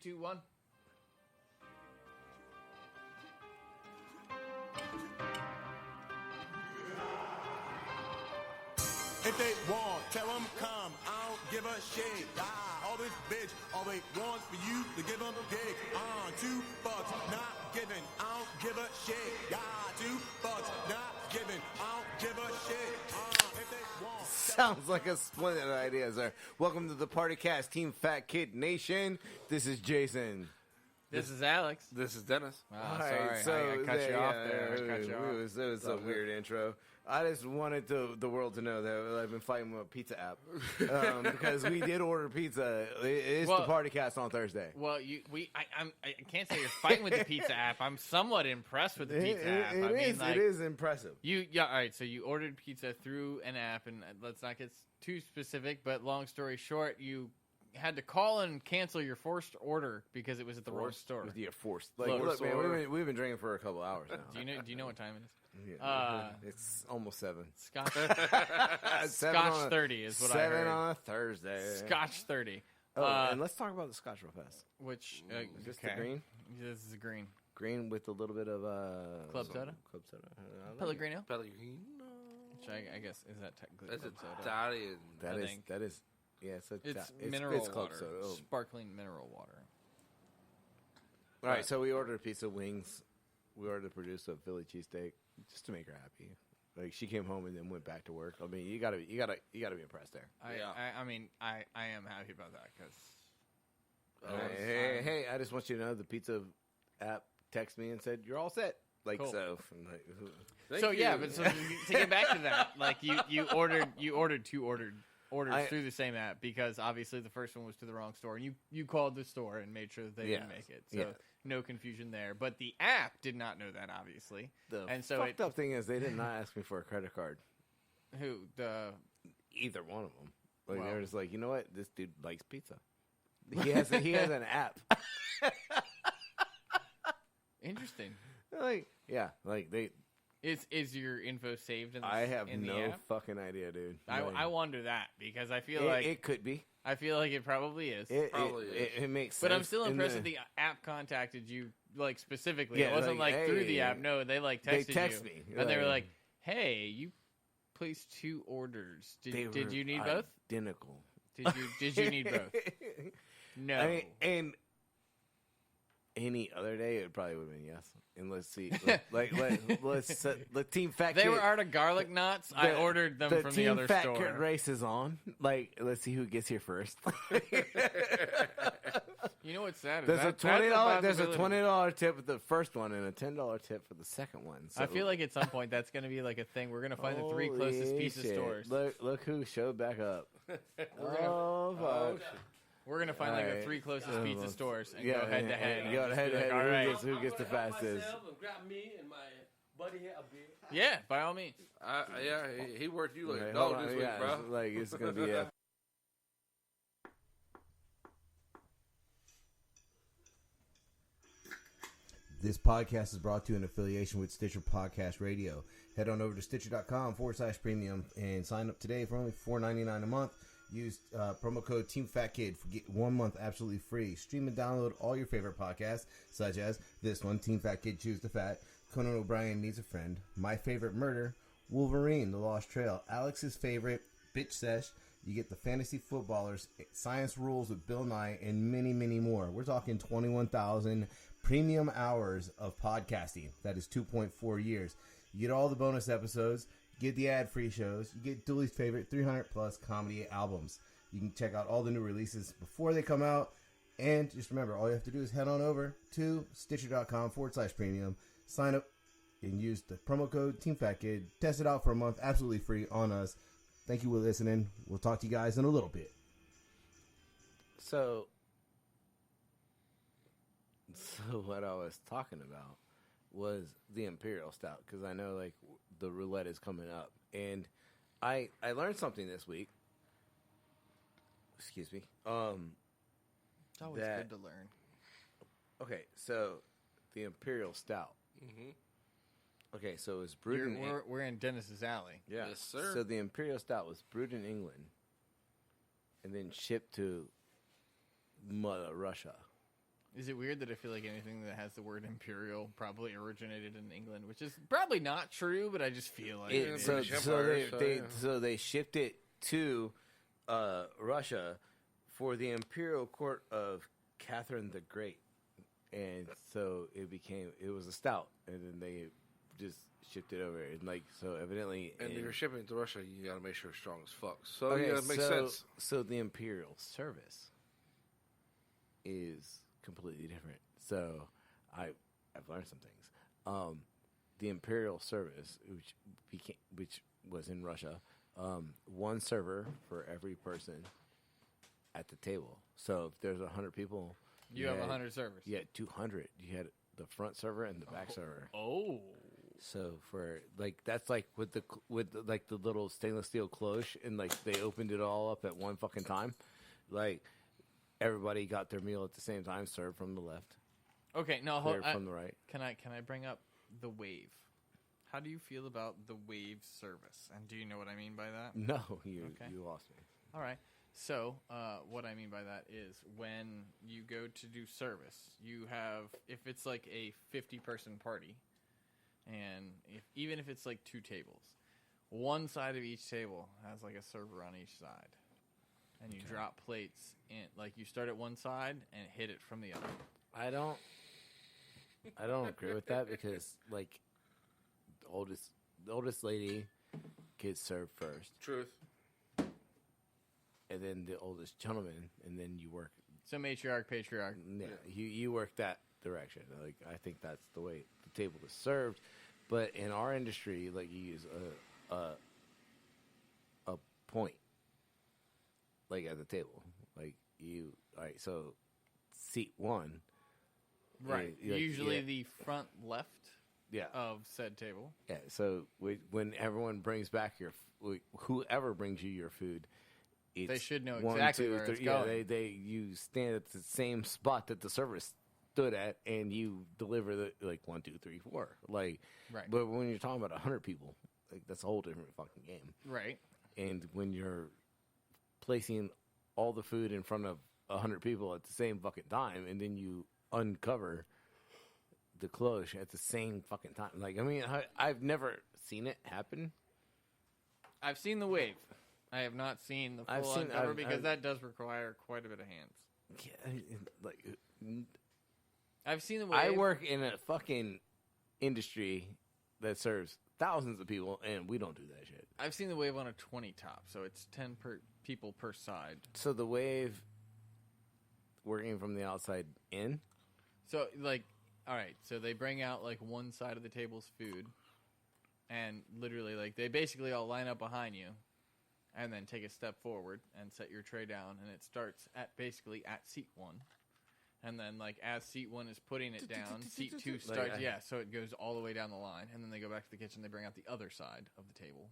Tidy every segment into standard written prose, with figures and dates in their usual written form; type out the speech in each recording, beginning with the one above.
2, 1. If they want, tell them come. I don't give a shit. All this bitch, all they want for you to give them dick. $2, not giving. I don't give a shit. $2, not giving. I don't give a shit. If they want. Sounds like a splendid idea, sir. Welcome to the Party Cast, Team Fat Kid Nation. This is Jason. This is Alex. This is Dennis. Oh, sorry. I cut you off there. It was a weird intro. I just wanted the world to know that I've been fighting with a pizza app because we did order pizza. It's the Party Cast on Thursday. Well, I can't say you're fighting with the pizza app. I'm somewhat impressed with the pizza app. It is impressive. All right. So you ordered pizza through an app, and let's not get too specific. But long story short, you had to call and cancel your forced order because it was at the wrong store. Yeah, forced. Look, man, we've been drinking for a couple hours now. Do you know what time it is? Yeah, it's almost 7. Scotch 7 30 is what I heard. 7 on a Thursday. Scotch 30. And let's talk about the Scotch real fast. Which is this the green? This is a green. Green with a little bit of club soda. Club soda. Pellegrino. Pellegrino. Which I guess is that technically That's club soda. Italian. That is. Yeah, it's mineral it's club water. soda. Oh. Sparkling mineral water. All right, so we ordered a pizza, wings. We ordered to produce a Philly cheesesteak just to make her happy. Like she came home and then went back to work. I mean, you gotta be impressed there. I am happy about that because. Hey! I just want you to know the pizza app texted me and said you're all set. Like cool. So. But to get back to that, like you ordered two orders through the same app because obviously the first one was to the wrong store, and you called the store and made sure that they didn't make it. So no confusion there. But the app did not know that, obviously. The fucked up thing is they did not ask me for a credit card. Who? Either one of them. Like they were just like, you know what? This dude likes pizza. He has an app. Interesting. They. Is your info saved in the I have in no the app? fucking idea, dude. I wonder that because I feel like it could be. I feel like it probably is. It makes sense. But I'm still impressed that the app contacted you like specifically. Yeah, it wasn't like hey, through the app. No, they like texted they text me. And they were like, "Hey, you placed 2 orders. Did you need both? Identical. Did you need both? No. I mean, and any other day, it probably would have been yes. And let's see, let Team Fat Kid. They were out of garlic knots. I ordered them from the other Fat store. Kid race is on. Let's see who gets here first. You know what's sad? There's a $20 tip for the first one and a $10 tip for the second one. So. I feel like at some point that's going to be like a thing. We're going to find the 3 closest pizza stores. Look who showed back up. We're going to find the 3 closest pizza stores and go head to head. Go head to head. All right. Who gets the fastest? Grab me and my buddy here a beer. Yeah, by all means. He worked you like a dog this week, bro. It's going to be a... This podcast is brought to you in affiliation with Stitcher Podcast Radio. Head on over to Stitcher.com/premium and sign up today for only $4.99 a month. Use promo code TeamFatKid for get 1 month absolutely free. Stream and download all your favorite podcasts, such as this one, Team Fat Kid Choose the Fat, Conan O'Brien Needs a Friend, My Favorite Murder, Wolverine, The Lost Trail, Alex's Favorite, Bitch Sesh. You get the Fantasy Footballers, Science Rules with Bill Nye, and many, many more. We're talking 21,000 premium hours of podcasting. That is 2.4 years. You get all the bonus episodes. You get the ad-free shows. You get Dooley's favorite 300-plus comedy albums. You can check out all the new releases before they come out. And just remember, all you have to do is head on over to Stitcher.com/premium, sign up, and use the promo code TeamFatKid. Test it out for a month, absolutely free on us. Thank you for listening. We'll talk to you guys in a little bit. So what I was talking about was the Imperial Stout, because I know the Roulette is coming up, and I learned something this week. Excuse me. It's always good to learn. Okay, so the Imperial Stout. Mm-hmm. Okay, so it's brewed we're in Dennis's alley. Yeah. Yes, sir. So the Imperial Stout was brewed in England and then shipped to Russia. Is it weird that I feel like anything that has the word imperial probably originated in England, which is probably not true, but I just feel like it is. So they shipped it to Russia for the imperial court of Catherine the Great, and so it was a stout, and then they just shipped it over, and like so evidently. And if you're shipping it to Russia, you got to make sure it's strong as fuck. So yeah, it makes sense. So the imperial service is completely different. So I've learned some things. The imperial service, which was in Russia, one server for every person at the table. So if there's 100 people, you have 100 servers. You had 200. You had the front server and the back server. Oh. So for that's like with the little stainless steel cloche, and like they opened it all up at one fucking time, like. Everybody got their meal at the same time, served from the left. Okay, no, from the right. Can I bring up the wave? How do you feel about the wave service? And do you know what I mean by that? No, you lost me. All right. So what I mean by that is when you go to do service, you have, if it's like a 50-person party, and even if it's like 2 tables, one side of each table has like a server on each side. And you drop plates in, like you start at one side and hit it from the other. I don't agree with that because like the oldest lady gets served first. Truth. And then the oldest gentleman, and then you work. So matriarch, patriarch. Yeah, you work that direction. Like I think that's the way the table is served. But in our industry, like you use a point. Like at the table, like all right. So, seat 1, right? Usually the front left, of said table. Yeah. So when everyone brings back whoever brings you your food, they should know exactly where it's going. You stand at the same spot that the server stood at, and you deliver the 1, 2, 3, 4. Like, right. But when you're talking about 100 people, like that's a whole different fucking game, right? And when you're placing all the food in front of 100 people at the same fucking time, and then you uncover the cloche at the same fucking time. Like, I mean, I've never seen it happen. I've seen the wave. I have not seen the full uncover because that does require quite a bit of hands. Yeah, I've seen the wave. I work in a fucking industry that serves thousands of people, and we don't do that shit. I've seen the wave on a 20 top, so it's 10 people per side. So the wave working from the outside in? So, like, all right, so they bring out, like, one side of the table's food, and literally, like, they basically all line up behind you, and then take a step forward and set your tray down, and it starts basically at seat 1. And then, like, as seat 1 is putting it down, seat 2 starts, so it goes all the way down the line. And then they go back to the kitchen, they bring out the other side of the table.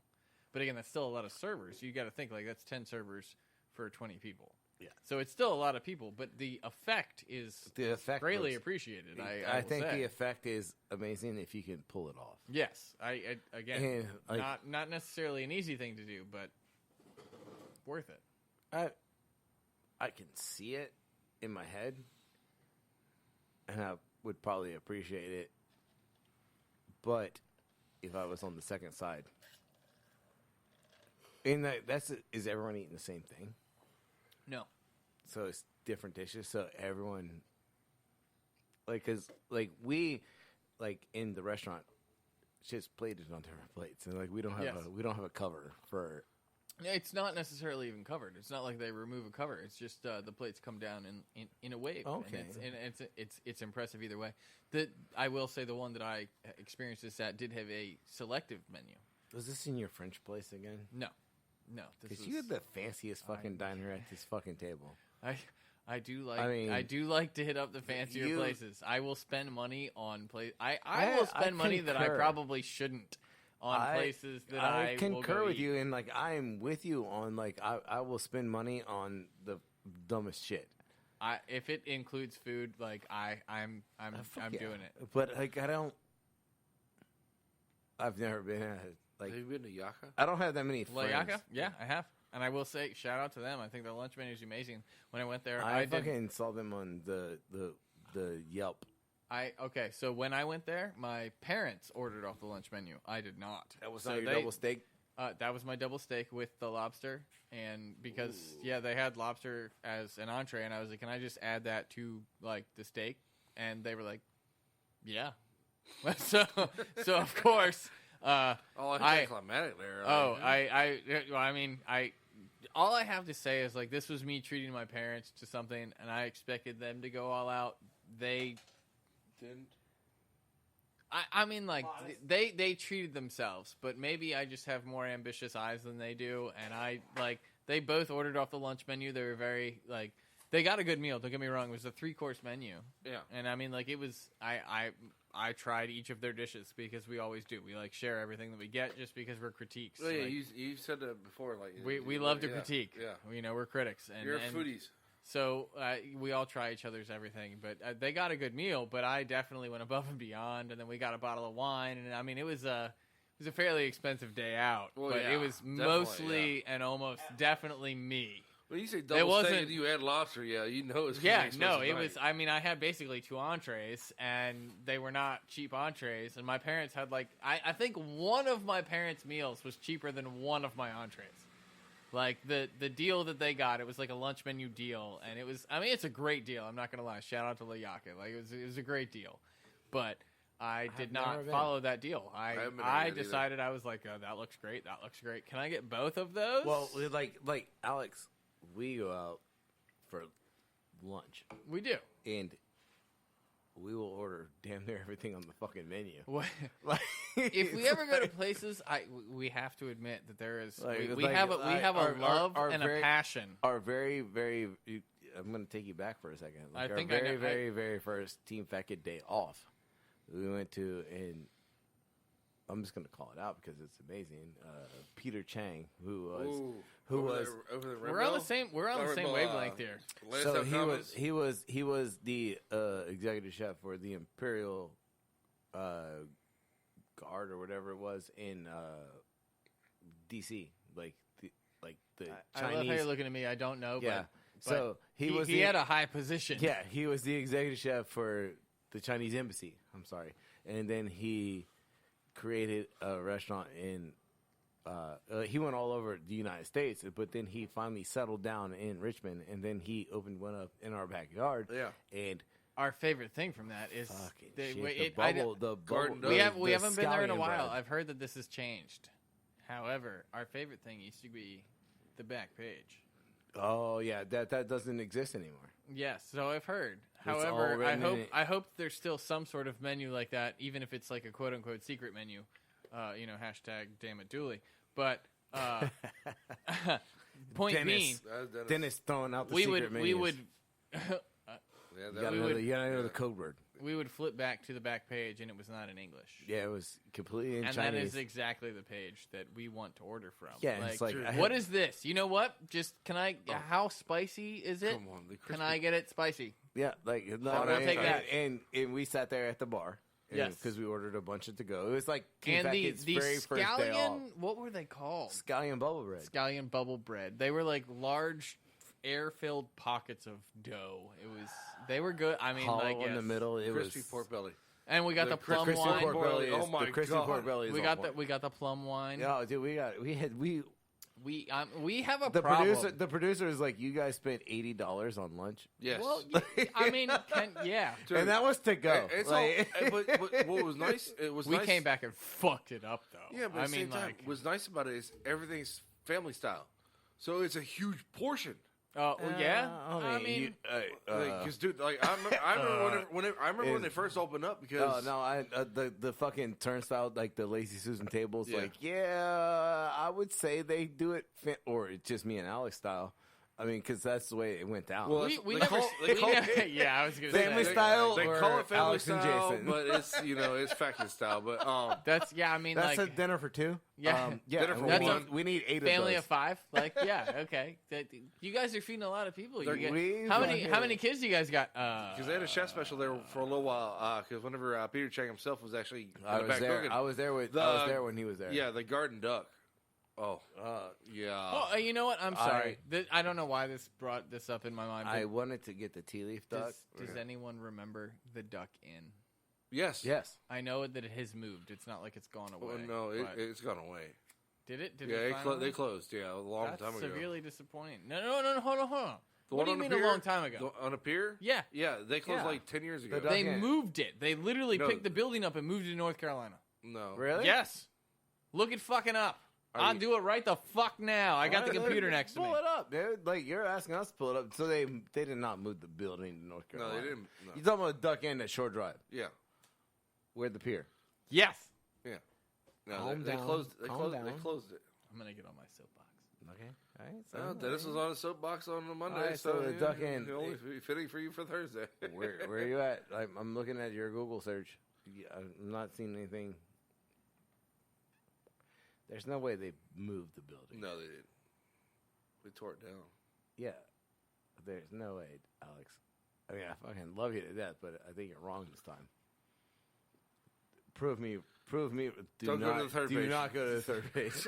But again, that's still a lot of servers. You got to think, like, that's 10 servers for 20 people. Yeah. So it's still a lot of people, but the effect is greatly appreciated, I think say. the effect is amazing if you can pull it off. Yes. Again, not necessarily an easy thing to do, but worth it. I can see it in my head. And I would probably appreciate it. But if I was on the second side. And is everyone eating the same thing? No. So it's different dishes. So everyone, because we, in the restaurant, just plated on different plates, and we don't have a cover for. It's not necessarily even covered. It's not like they remove a cover. It's just the plates come down in a wave. Okay, and it's impressive either way. I will say the one that I experienced this at did have a selective menu. Was this in your French place again? No. Because you had the fanciest fucking diner at this fucking table. I do like to hit up the fancier places. I will spend money on places. I will spend money that I probably shouldn't. On places that I concur will with eat. you, and I'm with you on I will spend money on the dumbest shit. If it includes food, I'm doing it. But I've never been at have you been to Yaka? I don't have that many friends. Yaka? Yeah, I have, and I will say shout out to them. I think their lunch menu is amazing. When I went there, I fucking saw them on the the Yelp. Okay, so when I went there, my parents ordered off the lunch menu. I did not. That was so not your double steak. That was my double steak with the lobster, and because they had lobster as an entree, and I was like, can I just add that to like the steak? And they were like, yeah. so of course, climatic there. all I have to say is like this was me treating my parents to something, and I expected them to go all out. They didn't. I mean, like, they treated themselves, but maybe I just have more ambitious eyes than they do, and they both ordered off the lunch menu. They were very, like, they got a good meal, don't get me wrong. It was a 3-course menu. Yeah. And, I mean, like, it was, I tried each of their dishes, because we always do. We, like, share everything that we get just because we're critiques. Well, yeah, like, you said that before. Like we love to critique. Yeah. You know, we're critics. And, You're foodies. So we all try each other's everything, but they got a good meal. But I definitely went above and beyond, and then we got a bottle of wine, and I mean it was a fairly expensive day out, but it was mostly and almost definitely me. When you say double steak and you add lobster, you know it's it was. I mean, I had basically 2 entrees, and they were not cheap entrees. And my parents had I think one of my parents' meals was cheaper than one of my entrees. Like, the deal that they got, it was like a lunch menu deal, and it was, I mean, it's a great deal. I'm not going to lie. Shout out to Layaka. Like, it was a great deal. But I did not follow that deal. I decided, I was like, oh, that looks great. That looks great. Can I get both of those? Well, like Alex, we go out for lunch. We do. And we will order damn near everything on the fucking menu. If we ever go to places, we have to admit that there is we have a love and a passion. Our very, very, I'm going to take you back for a second. Like our very first Team Fat Kid day off, we went to, and I'm just going to call it out because it's amazing. Peter Chang, who was we're on the same wavelength here. So he was the executive chef for the Imperial Guard or whatever it was in DC, like the Chinese. I love how you're looking at me. I don't know. Yeah. But so he had a high position. Yeah, he was the executive chef for the Chinese embassy. I'm sorry, and then he created a restaurant in. He went all over the United States, but then he finally settled down in Richmond, and then he opened one up in our backyard. Yeah, and our favorite thing from that is the bubble. We haven't been there in a while. I've heard that this has changed. However, our favorite thing used to be the back page. Oh yeah, that doesn't exist anymore. Yes, so I've heard. However, I hope there's still some sort of menu like that, even if it's like a quote unquote secret menu. Hashtag damn it Dooley. But point being, Dennis throwing out the secret menus. We would. You gotta know the code word. We would flip back to the back page, and it was not in English. Yeah, it was completely in Chinese. And that is exactly the page that we want to order from. Yeah, it's like what is this? You know what? Just can I? How spicy is it? Come on, can I get it spicy? Yeah, like I'll take that. And we sat there at the bar. Yes, because we ordered a bunch to go. It was like and the very scallion. First day off. What were they called? Scallion bubble bread. Scallion bubble bread. They were like large, air-filled pockets of dough. They were good. I mean, hollow in the middle. It crispy was pork belly. And we got the plum crispy wine. Pork belly is, oh my the crispy God. Pork belly is we got the plum wine. Yeah, dude, we have a problem. The producer is like, you guys spent $80 on lunch. Yes. Well, I mean, Dude, and that was to go. But what was nice? We came back and fucked it up, though. Yeah, but at the same time, what's nice about it is everything's family style, so it's a huge portion. Oh yeah, I mean, because dude, like I remember when they first opened up because the fucking turnstile, like the Lazy Susan tables, I would say they do it, or it's just me and Alex style. I mean, because that's the way it went down. Well, we never. I was going to say family style. They call it family Alex style, and Jason. but it's it's factory style. But that's I mean, that's like a dinner for 2. Yeah, dinner for that's 1. We need 8 family of of 5. Like, okay. You guys are feeding a lot of people. How How many kids do you guys got? Because they had a chef special there for a little while. Because whenever Peter Chang himself was actually I was there when he was there. Yeah, the garden duck. Oh, yeah. Oh, you know what? I'm sorry. I don't know why this brought this up in my mind. I wanted to get the tea leaf duck. Does anyone remember the Duck Inn? Yes. Yes. I know that it has moved. It's not like it's gone away. Well, no, it's gone away. Did it? They closed. Yeah, a long time ago. That's severely disappointing. No, hold on. The What do you one on mean the pier? a long time ago? On a pier? Yeah. Yeah, they closed Yeah. like 10 years ago. Duck They Inn. moved it. They literally No. picked the building up and moved it to North Carolina. No. Really? Yes. Look it fucking up. Are I'll you- do it right the fuck now. I got the computer next to me. Pull it up, dude. Like, you're asking us to pull it up. So they did not move the building to North No, Carolina. they didn't. No. You talking about Duck Inn at Shore Drive? Yeah. Where the pier? Yes. Yeah. No, Calm they down. closed. They Calm closed. down. They closed it. I'm going to get on my soapbox. Okay. All right. No, Dennis was on a soapbox on a Monday, All right, so the yeah, Duck Inn- it'll only be fitting for you for Thursday. where are you at? I'm looking at your Google search. Yeah, I'm not seeing anything. There's no way they moved the building. No, they didn't. They tore it down. Yeah. There's no way, Alex. I mean, I fucking love you to death, but I think you're wrong this time. Prove me. Don't go to the third do page. not go to the third page.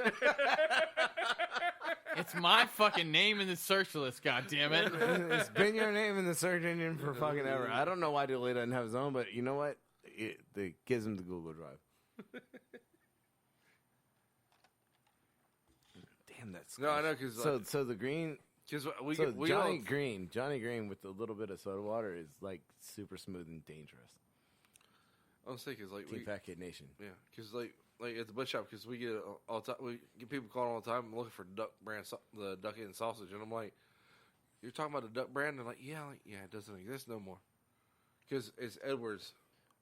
It's my fucking name in the search list, goddammit. It's been your name in the search engine for fucking ever. I don't know why Delay doesn't have his own, but you know what? It gives him the Google Drive. Damn, that's No, I know because so the green. we So we Johnny all, Green with a little bit of soda water is like super smooth and dangerous. I was thinking like Team Fat Kid Nation. yeah, because like at the butcher shop because we get all the time we get people calling all the time looking for Duck brand the Duck Inn sausage and I'm like, you're talking about the Duck brand? And they're like, yeah, it doesn't exist no more because it's Edwards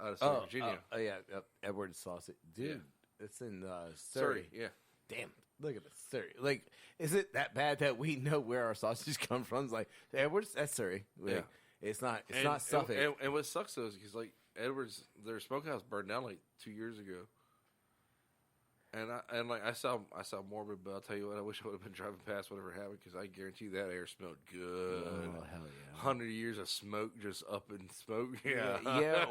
out of Southern Virginia. Yeah, Edwards sausage, dude. Yeah. It's in Surrey, Surrey. yeah. Damn, look at this Surrey. Like, is it that bad that we know where our sausages come from? It's like Edwards, that's Surrey. Like, Yeah. It's not Suffolk. And what sucks though is because like Edwards, their smokehouse burned down like 2 years ago. And I saw morbid, but I'll tell you what, I wish I would have been driving past whatever happened because I guarantee that air smelled good. Oh hell yeah! 100 years of smoke just up in smoke. Yeah, yeah.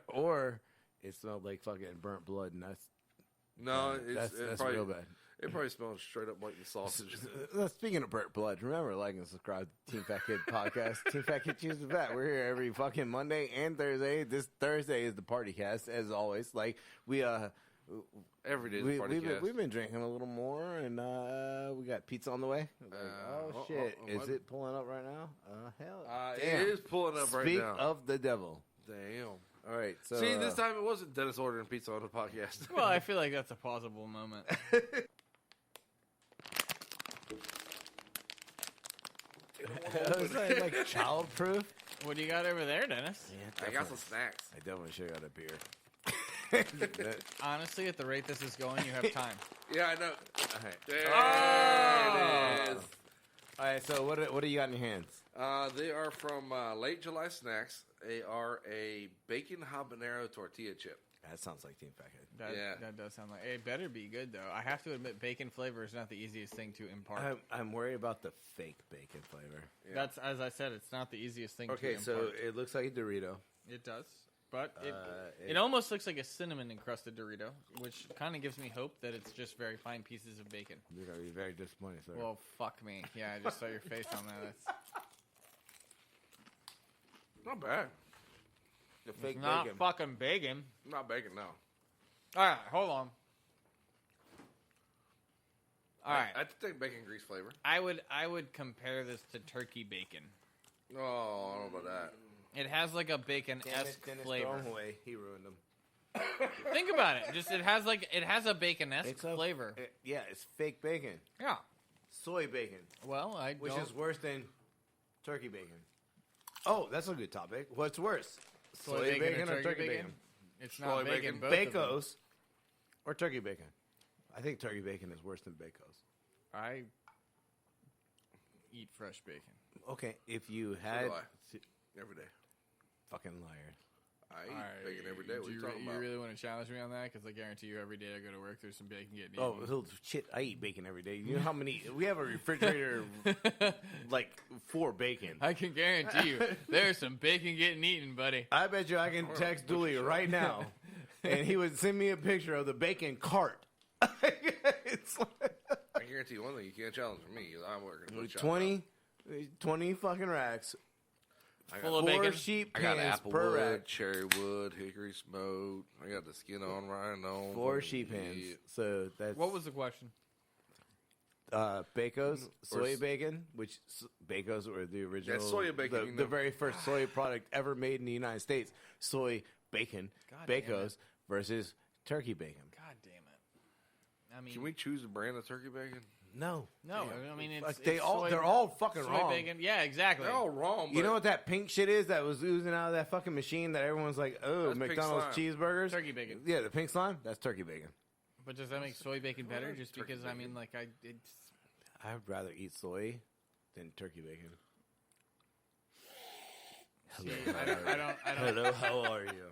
Or it smelled like fucking burnt blood, and no, that's probably real bad. It probably smells straight up like the sausage. Speaking of burnt blood, remember like and subscribe to Team Fat Kid Podcast. Team Fat Kid Choose the Fat. We're here every fucking Monday and Thursday. This Thursday is the party cast, as always. Like we Every day is a party cast. we've been drinking a little more, and we got pizza on the way. Like, shit, is it pulling up right now? Hell, damn. It is pulling up right Speak now. of the devil. Damn. All right, so See, this time it wasn't Dennis ordering pizza on the podcast. Well, I feel like that's a plausible moment. is that like childproof? What do you got over there, Dennis? I got some snacks. I definitely should have got a beer. Honestly, at the rate this is going, you have time. Yeah, I know. All right. There it is. All right, so what do you got in your hands? They are from Late July Snacks. They are a bacon habanero tortilla chip. That sounds like Team Fat Kid. That does sound like it. Better be good though. I have to admit, bacon flavor is not the easiest thing to impart. I'm worried about the fake bacon flavor. Yeah. That's as I said, it's not the easiest thing to Okay, impart. so it looks like a Dorito. It does, but it almost looks like a cinnamon encrusted Dorito, which kind of gives me hope that it's just very fine pieces of bacon. You're gonna be very disappointed, sir. Well, fuck me. Yeah, I just saw your face on that. That's Not bad. the fake not bacon. fucking bacon. Not bacon, no. All right, hold on. All right, I think bacon grease flavor. I would compare this to turkey bacon. Oh, I don't know about that. It has like a bacon-esque flavor. Throw 'em away. He ruined them. Think about it. Just it has a bacon-esque flavor. Yeah, it's fake bacon. Yeah. Soy bacon, Well, which don't- is worse than turkey bacon. Oh, that's a good topic. What's worse? soy bacon or turkey bacon. It's not Soy bacon. bacon. Both of them. Bacos or turkey bacon? I think turkey bacon is worse than Bacos. I eat fresh bacon. Okay, if you So had do I. Every day. fucking liars. I eat bacon every day. What are you talking you about? really want to challenge me on that? Because I guarantee you, every day I go to work, there's some bacon getting Oh, eaten. shit! I eat bacon every day. You know how many? We have a refrigerator like for bacon. I can guarantee you, there's some bacon getting eaten, buddy. I bet you I can text Dooley right now, and he would send me a picture of the bacon cart. It's like, I can guarantee you one thing: you can't challenge me. I'm working wood shop. 20 fucking racks. Full of 4 bacon. sheep I got hands apple per wood, rack. cherry wood, hickory smoked. I got the skin on right now. 4 sheep hands. So that's What was the question? Bacos, soy s- bacon, which Bacos were the original, soya bacon, the very first soy product ever made in the United States. Soy bacon, God damn Bacos versus turkey bacon. God damn it. I mean, Can we choose a brand of turkey bacon? No, no, I mean, it's, Like, it's soy, they're all fucking soy wrong. bacon. Yeah, exactly. They're all wrong. But You know what that pink shit is that was oozing out of that fucking machine that everyone's like, oh, That's pink McDonald's slime. cheeseburgers? Turkey bacon. Yeah, the pink slime? That's turkey bacon. But does that make soy bacon better? Just Turkey because, I bacon. mean, like, it's... I'd rather eat soy than turkey bacon. I don't... Hello, how are you?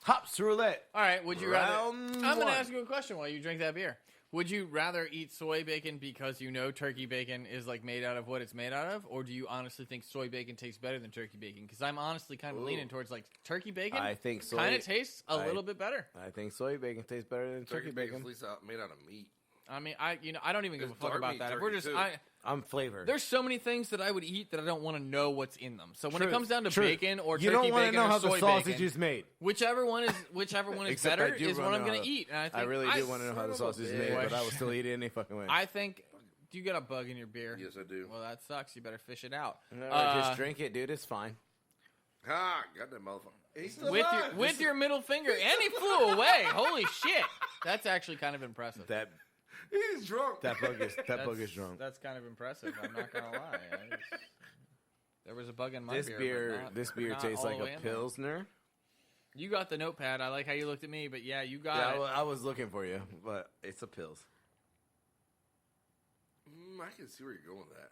Hops Roulette. All right, would you rather... Round I'm going one. to ask you a question while you drink that beer. Would you rather eat soy bacon because you know turkey bacon is, like, made out of what it's made out of? Or do you honestly think soy bacon tastes better than turkey bacon? Because I'm honestly kind of leaning towards, like, turkey bacon I think soy kind of tastes a little bit better. I think soy bacon tastes better than turkey bacon. at least made out of meat. I mean, I don't even give a There's fuck dark about meat that. If we're turkey, just... too. I'm flavored. There's so many things that I would eat that I don't want to know what's in them. So when it Truth, comes down to truth. bacon or you turkey don't want bacon to know or how soy the sausage bacon, is made. whichever one is Except better I do is what wanna I'm going know to eat. And I think I really do want to know how the son of a sausage is made, bitch. but I will still eat it any fucking way. I think. Do you got a bug in your beer? Yes, I do. Well, that sucks. You better fish it out. No, just drink it, dude. It's fine. Ha! Got that motherfucker. He's still with alive. with your middle finger, and he flew away. Holy shit! That's actually kind of impressive. He's drunk. That bug is drunk. That's kind of impressive. I'm not gonna lie. There was a bug in my This beer. but this beer not tastes all like the way a in there. pilsner. You got the notepad. I like how you looked at me, but yeah, you got Yeah, it. I was looking for you, but it's a pils. I can see where you're going with that.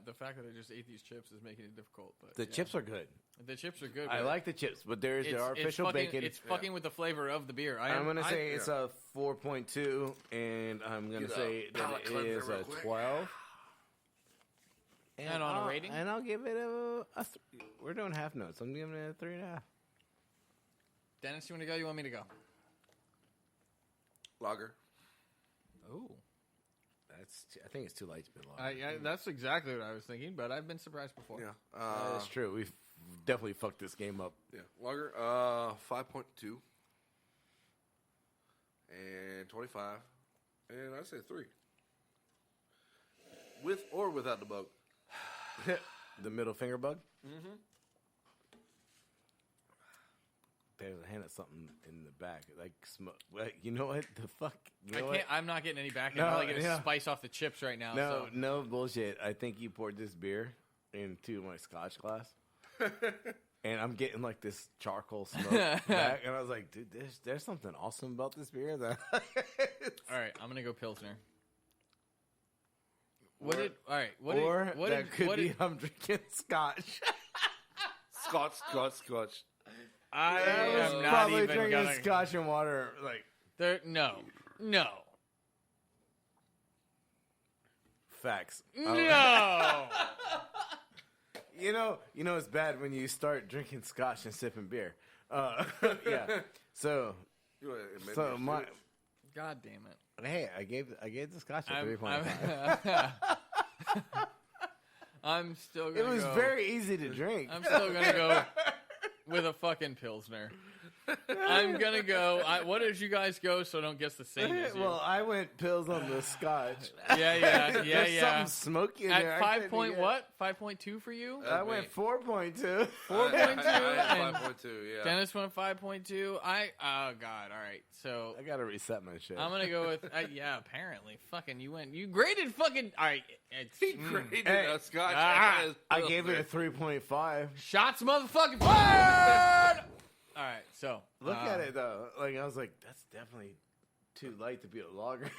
The fact that I just ate these chips is making it difficult. But The yeah. chips are good. The chips are good. I but like the chips, but there's the it's artificial fucking, bacon. It's fucking with the flavor of the beer. I'm gonna say it's a 4.2, and I'm gonna Get a say that palate it cleanser is real a quick. 12. And on a rating? And I'll give it a we're doing half notes. I'm giving it a 3.5. Dennis, you want to go? You want me to go? Lager. Oh, I think it's too late to be long. that's exactly what I was thinking, but I've been surprised before. Yeah. That's true. We've definitely fucked this game up. Yeah. Lager. 5.2. And 25. And I say 3. With or without the bug. The middle finger bug. Mm-hmm. There's a hint of something in the back, like smoke. You know what? The fuck? You know I can't. I'm not getting any back. No, I'm only getting yeah. spice off the chips right now. No, so. no bullshit. I think you poured this beer into my scotch glass. And I'm getting like this charcoal smoke back. And I was like, dude, there's something awesome about this beer. That All right, I'm gonna go Pilsner. What did? All right. What or did? What that did? could What be did, I'm drinking scotch. Scotch. I I was am not probably even drinking gonna. scotch and water. Like There, no. facts. No. You know, it's bad when you start drinking scotch and sipping beer. Yeah. So You know, it made so me my. sick. God damn it. Hey, I gave the scotch a I'm 3.5. I'm still gonna It was go. very easy to drink. I'm still gonna go with a fucking Pilsner. I'm gonna go. What did you guys go? So I don't guess the same as you. Well, I went pills on the scotch. yeah. There's something smoky in there. At I 5 couldn't point get- what? 5.2 for you? I went 4.2. 4.2. I and 5.2, yeah. Dennis went 5.2. Oh God. All right. So I gotta reset my shit. I'm gonna go with yeah. Apparently, fucking you graded fucking. All right. It's, Graded Hey. a scotch. Ah. as I gave it a Pilsner. 3.5. shots, motherfucking fired. All right. So Look at it though. Like I was like, that's definitely too light to be a lager.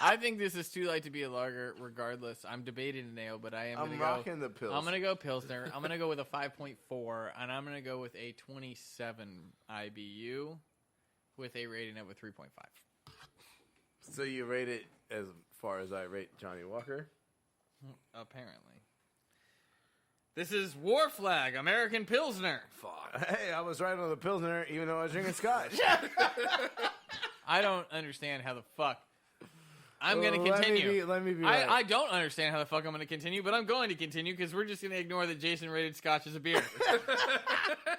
I think this is too late to be a lager. Regardless, I'm debating a nail, but I am. I'm gonna rocking go, the pills. I'm gonna go Pilsner. I'm gonna go with a 5.4, and I'm gonna go with a 27 IBU, with a rating of a 3.5. So you rate it as far as I rate Johnny Walker? Apparently. This is War Flag American Pilsner. Fuck. Hey, I was right on the Pilsner even though I was drinking scotch. I don't understand how the fuck I'm going to continue. Let me be I don't understand how the fuck I'm going to continue, but I'm going to continue because we're just going to ignore that Jason rated Scotch as a beer.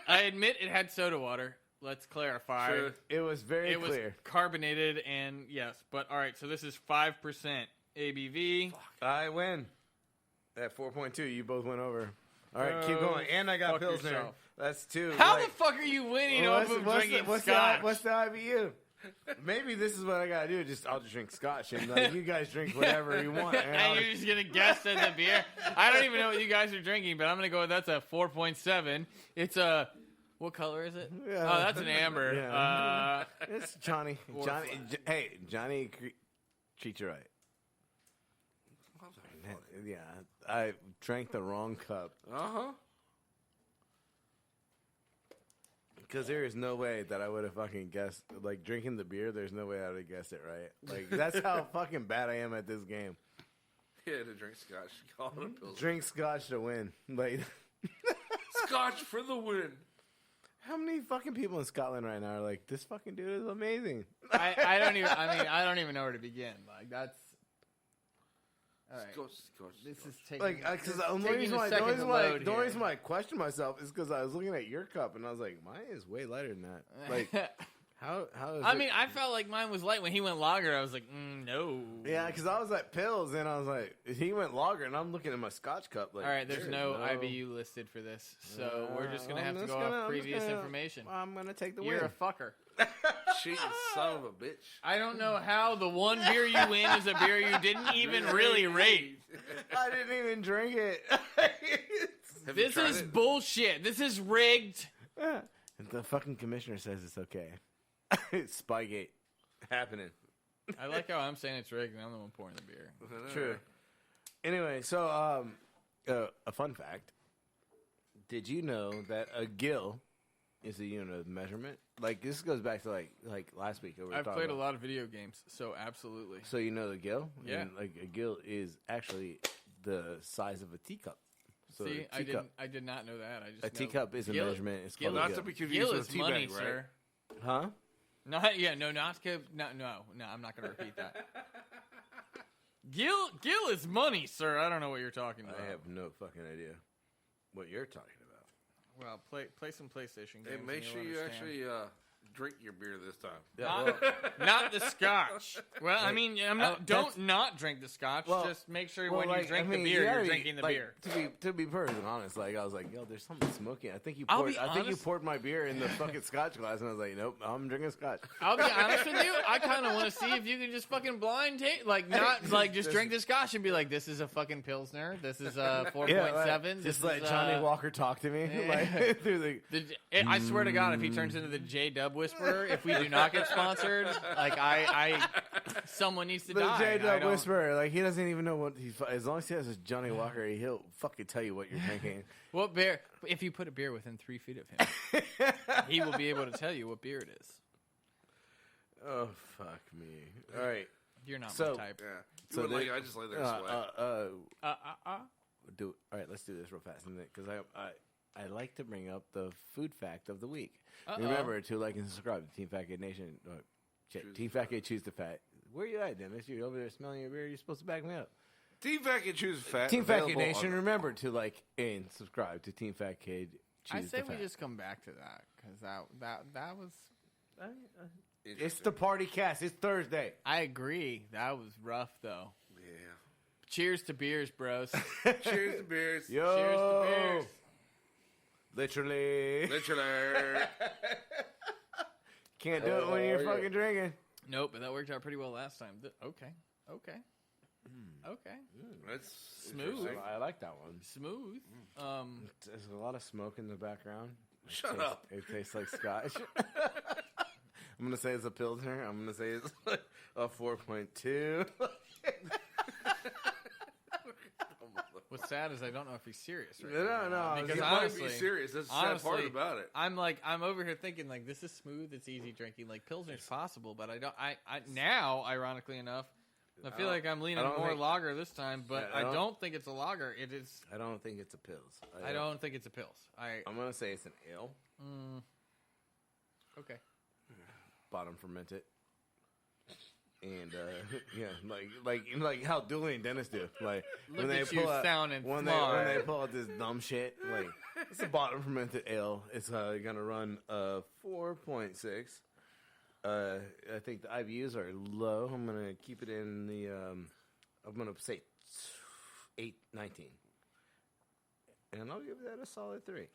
I admit it had soda water. Let's clarify. Sure. It was very It was clear. carbonated and yes, but all right. So this is 5% ABV. I win at 4.2. You both went over. All right, keep going. And I got fuck Pilsner. yourself. That's 2. How the fuck are you winning over drinking Scotch? What's the IBU? Maybe this is what I gotta do. I'll just drink Scotch and you guys drink whatever you want. And you're just gonna guess at the beer. I don't even know what you guys are drinking, but I'm gonna go with that's a 4.7. It's a what color is it? Yeah. Oh, that's an amber. Yeah. It's Johnny. Hey, Johnny treat you right. Yeah, I drank the wrong cup. Uh-huh. Because there is no way that I would have fucking guessed. Like, drinking the beer, there's no way I would have guessed it right. Like, that's how fucking bad I am at this game. Yeah, to drink Scotch. Call it a Pilsner. Drink Scotch to win. Like, Scotch for the win. how many fucking people in Scotland right now are like, this fucking dude is amazing? I don't even know where to begin. Like that's all right. Scotch. This is taking Like, because the taking only reason a why second to load the here. reason why I question myself is because I was looking at your cup and I was like, mine is way lighter than that. Like, how is I it? mean, I felt like mine was light when he went lager. I was like, no. Yeah, because I was at Pills and I was like, he went lager and I'm looking at my Scotch cup. Like, All right, there's there no is IBU listed for this, so we're just gonna I'm have to just go gonna- off I'm just previous gonna- information. I'm gonna take the You're win. a fucker. Cheating son of a bitch. I don't know how the one beer you win is a beer you didn't even really rate. I didn't even drink it. Have you This tried is it? bullshit. This is rigged. And the fucking commissioner says it's okay. It's Spygate happening. I like how I'm saying it's rigged and I'm the one pouring the beer. True. Anyway, so a fun fact. Did you know that a gill is a unit of measurement? Like, this goes back to like last week. I've played a lot of video games, so absolutely. So you know the gill? Yeah. And, like, a gill is actually the size of a teacup. So See, a teacup, I did not know that. I just a know teacup is a gill- measurement. It's gill- called a Not gill. to be confused Gill with is a money, teabag, right? sir. Huh? No, yeah, no, no, I'm not going to repeat that. Gill is money, sir. I don't know what you're talking about. I have no fucking idea what you're talking about. Well, play some PlayStation games. Hey, make and sure you'll you understand. actually drink your beer this time. Not the scotch. Well, I mean, don't not drink the scotch. Well- just make sure Well, when like, you drink I mean, the beer, you gotta you're be- drinking the like, beer. To be perfectly honest, like I was like, yo, there's something smoky. I think you I'll poured. be I think you honest. poured my beer in the fucking Scotch glass, and I was like, nope, I'm drinking Scotch. I'll be honest with you. I kind of want to see if you can just fucking blind taste, like not like just drink the scotch and be like, this is a fucking Pilsner. This is a 4.7. Just let Johnny Walker talk to me. Like, through the, I swear to God, if he turns into the J Dub Whisperer, if we do not get sponsored, like someone needs to the die. J I Dub don't- Whisperer, like he doesn't even know what he's. As long as he has a Johnny Walker, he'll fucking tell you what you're drinking. What beer? If you put a beer within 3 feet of him, he will be able to tell you what beer it is. Oh fuck me! All right, You're not So- my type. Yeah. You So wouldn't they- like I just lay there and sweat. do all right. Let's do this real fast, because I like to bring up the food fact of the week. Uh-oh. Remember to like and subscribe to Team Fat Kid Nation. Team Fat Kid Choose the Fat. Where you at, Dennis? You're over there smelling your beer. You're supposed to back me up. Team Fat Kid Choose Fat. Team Fat Kid available Nation. on- Remember to like and subscribe to Team Fat Kid Choose I say the Fat. we just come back to that because that was. It's the party cast. It's Thursday. I agree. That was rough though. Yeah. Cheers to beers, bros. Cheers to beers. Yo, Cheers to beers. Literally. Literally. Can't do it when you're fucking drinking. Nope, but that worked out pretty well last time. Okay. That's Smooth. interesting. I like that one. Smooth. There's a lot of smoke in the background. Shut tastes- up. It tastes like scotch. I'm going to say it's a Pilsner. I'm going to say it's a 4.2. What's sad is I don't know if he's serious right No, now. no, Because You honestly, might be serious. That's the sad part honestly, about it. I'm over here thinking like this is smooth, it's easy drinking. Like Pilsner's possible, but I don't. I now, ironically enough, I feel like I'm leaning I don't more think- lager this time, but Yeah, I I don't- don't think it's a lager. It is. I don't think it's a Pils. I don't think it's a Pils. I'm going to say it's an ale. Okay. Bottom fermented. And like how Dooley and Dennis do. Like Look at you sounding when smart. they pull out this dumb shit. Like it's a bottom fermented ale. It's gonna run 4.6. I think the IBUs are low. I'm gonna keep it in the. I'm gonna say 8.19, and I'll give that a solid 3.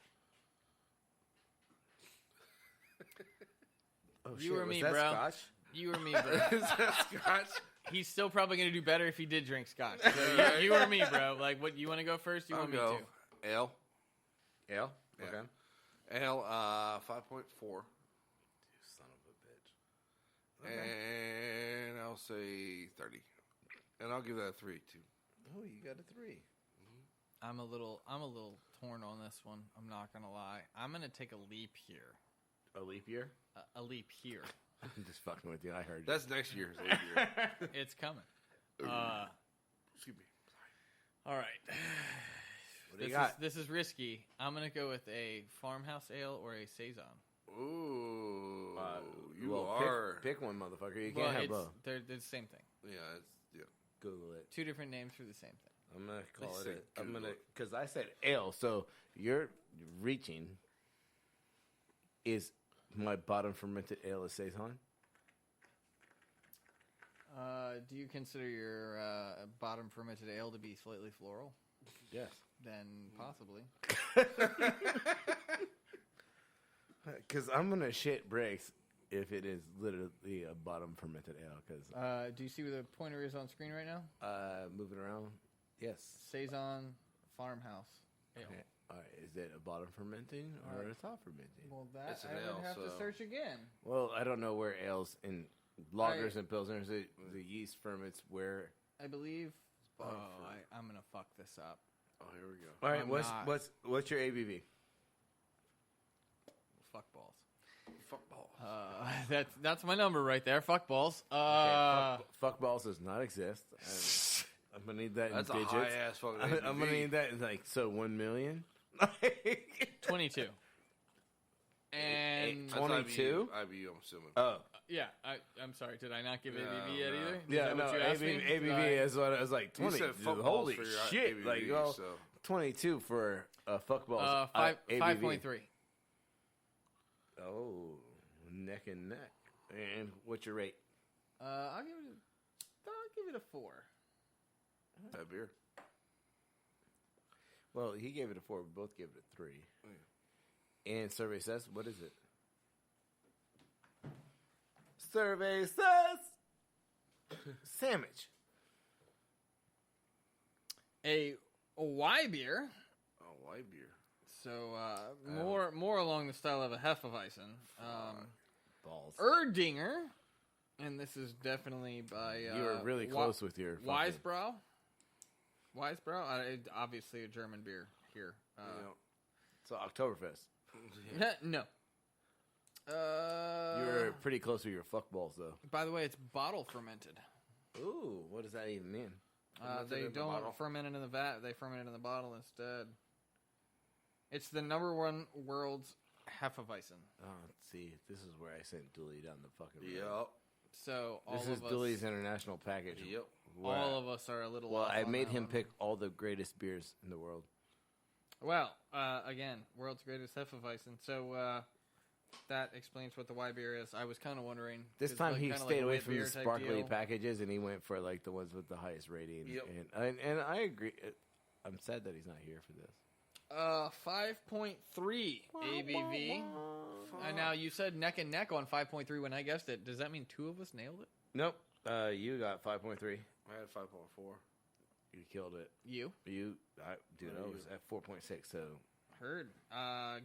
Oh, You or was me, that bro. Scotch? You or me, bro. Is that Scotch? He's still probably going to do better if he did drink scotch. So you or me, bro. Like, what you want to go first? You I'll want me go to? Ale. Ale? Yeah. Okay. Ale, 5.4. Son of a bitch. And I'll say 30. And I'll give that a 3 too. Oh, you got a 3. I'm a little torn on this one. I'm not gonna lie. I'm gonna take a leap here. A leap year? A leap here. I'm just fucking with you. I heard you. That's next year's leap year. It's coming. Excuse me. All right. What do you got? This is risky. I'm gonna go with a farmhouse ale or a saison. Ooh, you well, are. Pick one, motherfucker. You can't have both. They're the same thing. Yeah. Google it. 2 different names for the same thing. I'm gonna call Let's it. say I'm gonna Google. because I said ale, so you're reaching. Is my bottom fermented ale a saison? Do you consider your bottom fermented ale to be slightly floral? Yes. Then possibly. Because I'm gonna shit bricks if it is literally a bottom fermented ale. Because Do you see where the pointer is on screen right now? moving around, yes. Saison farmhouse ale. Okay. All right. Is it a bottom fermenting or a top fermenting? Well, that It's an I ale, would have to so- search again. Well, I don't know where ales and lagers and pilsners the yeast ferments where. I believe. bottom I'm gonna fuck this up. Oh, here we go. All right. I'm What's your ABV? Fuck balls. Fuck balls. That's my number right there. Fuck balls. Okay, fuck balls does not exist. I'm gonna need that That's in a digits. high ass fucking. I'm gonna ABV. need that in 1 million. 22. And That's 22? IBU, I'm assuming. Oh, yeah, I'm sorry. Did I not give No, ABV yet no. either? Is yeah, that no. what you asked me? ABV Did I- is what I was like. You 20. said fuck balls Holy for your shit! ABV, Like, oh, so 22 for fuck balls. 5.3. Oh, neck and neck. And what's your rate? I'll give it a 4. that beer. Well, he gave it a 4. We both gave it a 3. And survey says, what is it? Survey says sandwich. A Y beer. Oh, white beer. So more along the style of a Hefeweizen. Balls. Erdinger, and this is definitely by You were really close with your fucking- Weisbrau. Obviously a German beer here. So Oktoberfest. No. You were pretty close with your fuck balls, though. By the way, it's bottle fermented. Ooh, what does that even mean? Fermented They in the bottle? don't ferment it in the vat. They ferment it in the bottle instead. It's the #1 world's Hefeweizen. Oh, let's see. This is where I sent Dooley down the fucking road. Yep. So all This of is us, Dooley's international package. Yep. all of us are a little. Well, off I on made that him one. pick all the greatest beers in the world. Well, again, world's greatest Hefeweizen. So that explains what the Y beer is. I was kind of wondering. This It's time like he kinda stayed like a away wit from the beer type sparkly deal. packages, and he went for like the ones with the highest rating. Yep. And I agree. I'm sad that he's not here for this. 5.3 ABV. And now you said neck and neck on 5.3 when I guessed it. Does that mean 2 of us nailed it? Nope. You got 5.3. I had 5.4. You killed it. You I was at 4.6. So heard.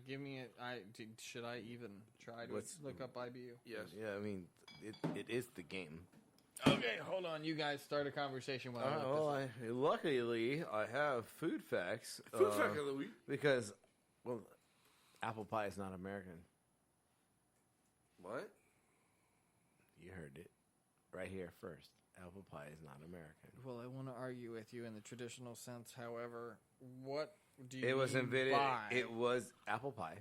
Give me it. Should I even try to look up IBU? Yes. yeah, I mean, it is the game. Okay, hold on. You guys start a conversation while I look this up. Luckily, I have food facts. Food fact of the week. Because, well, apple pie is not American. What? You heard it right here first. Apple pie is not American. Well, I want to argue with you in the traditional sense. However, what do you It was mean invented. by It was apple pie.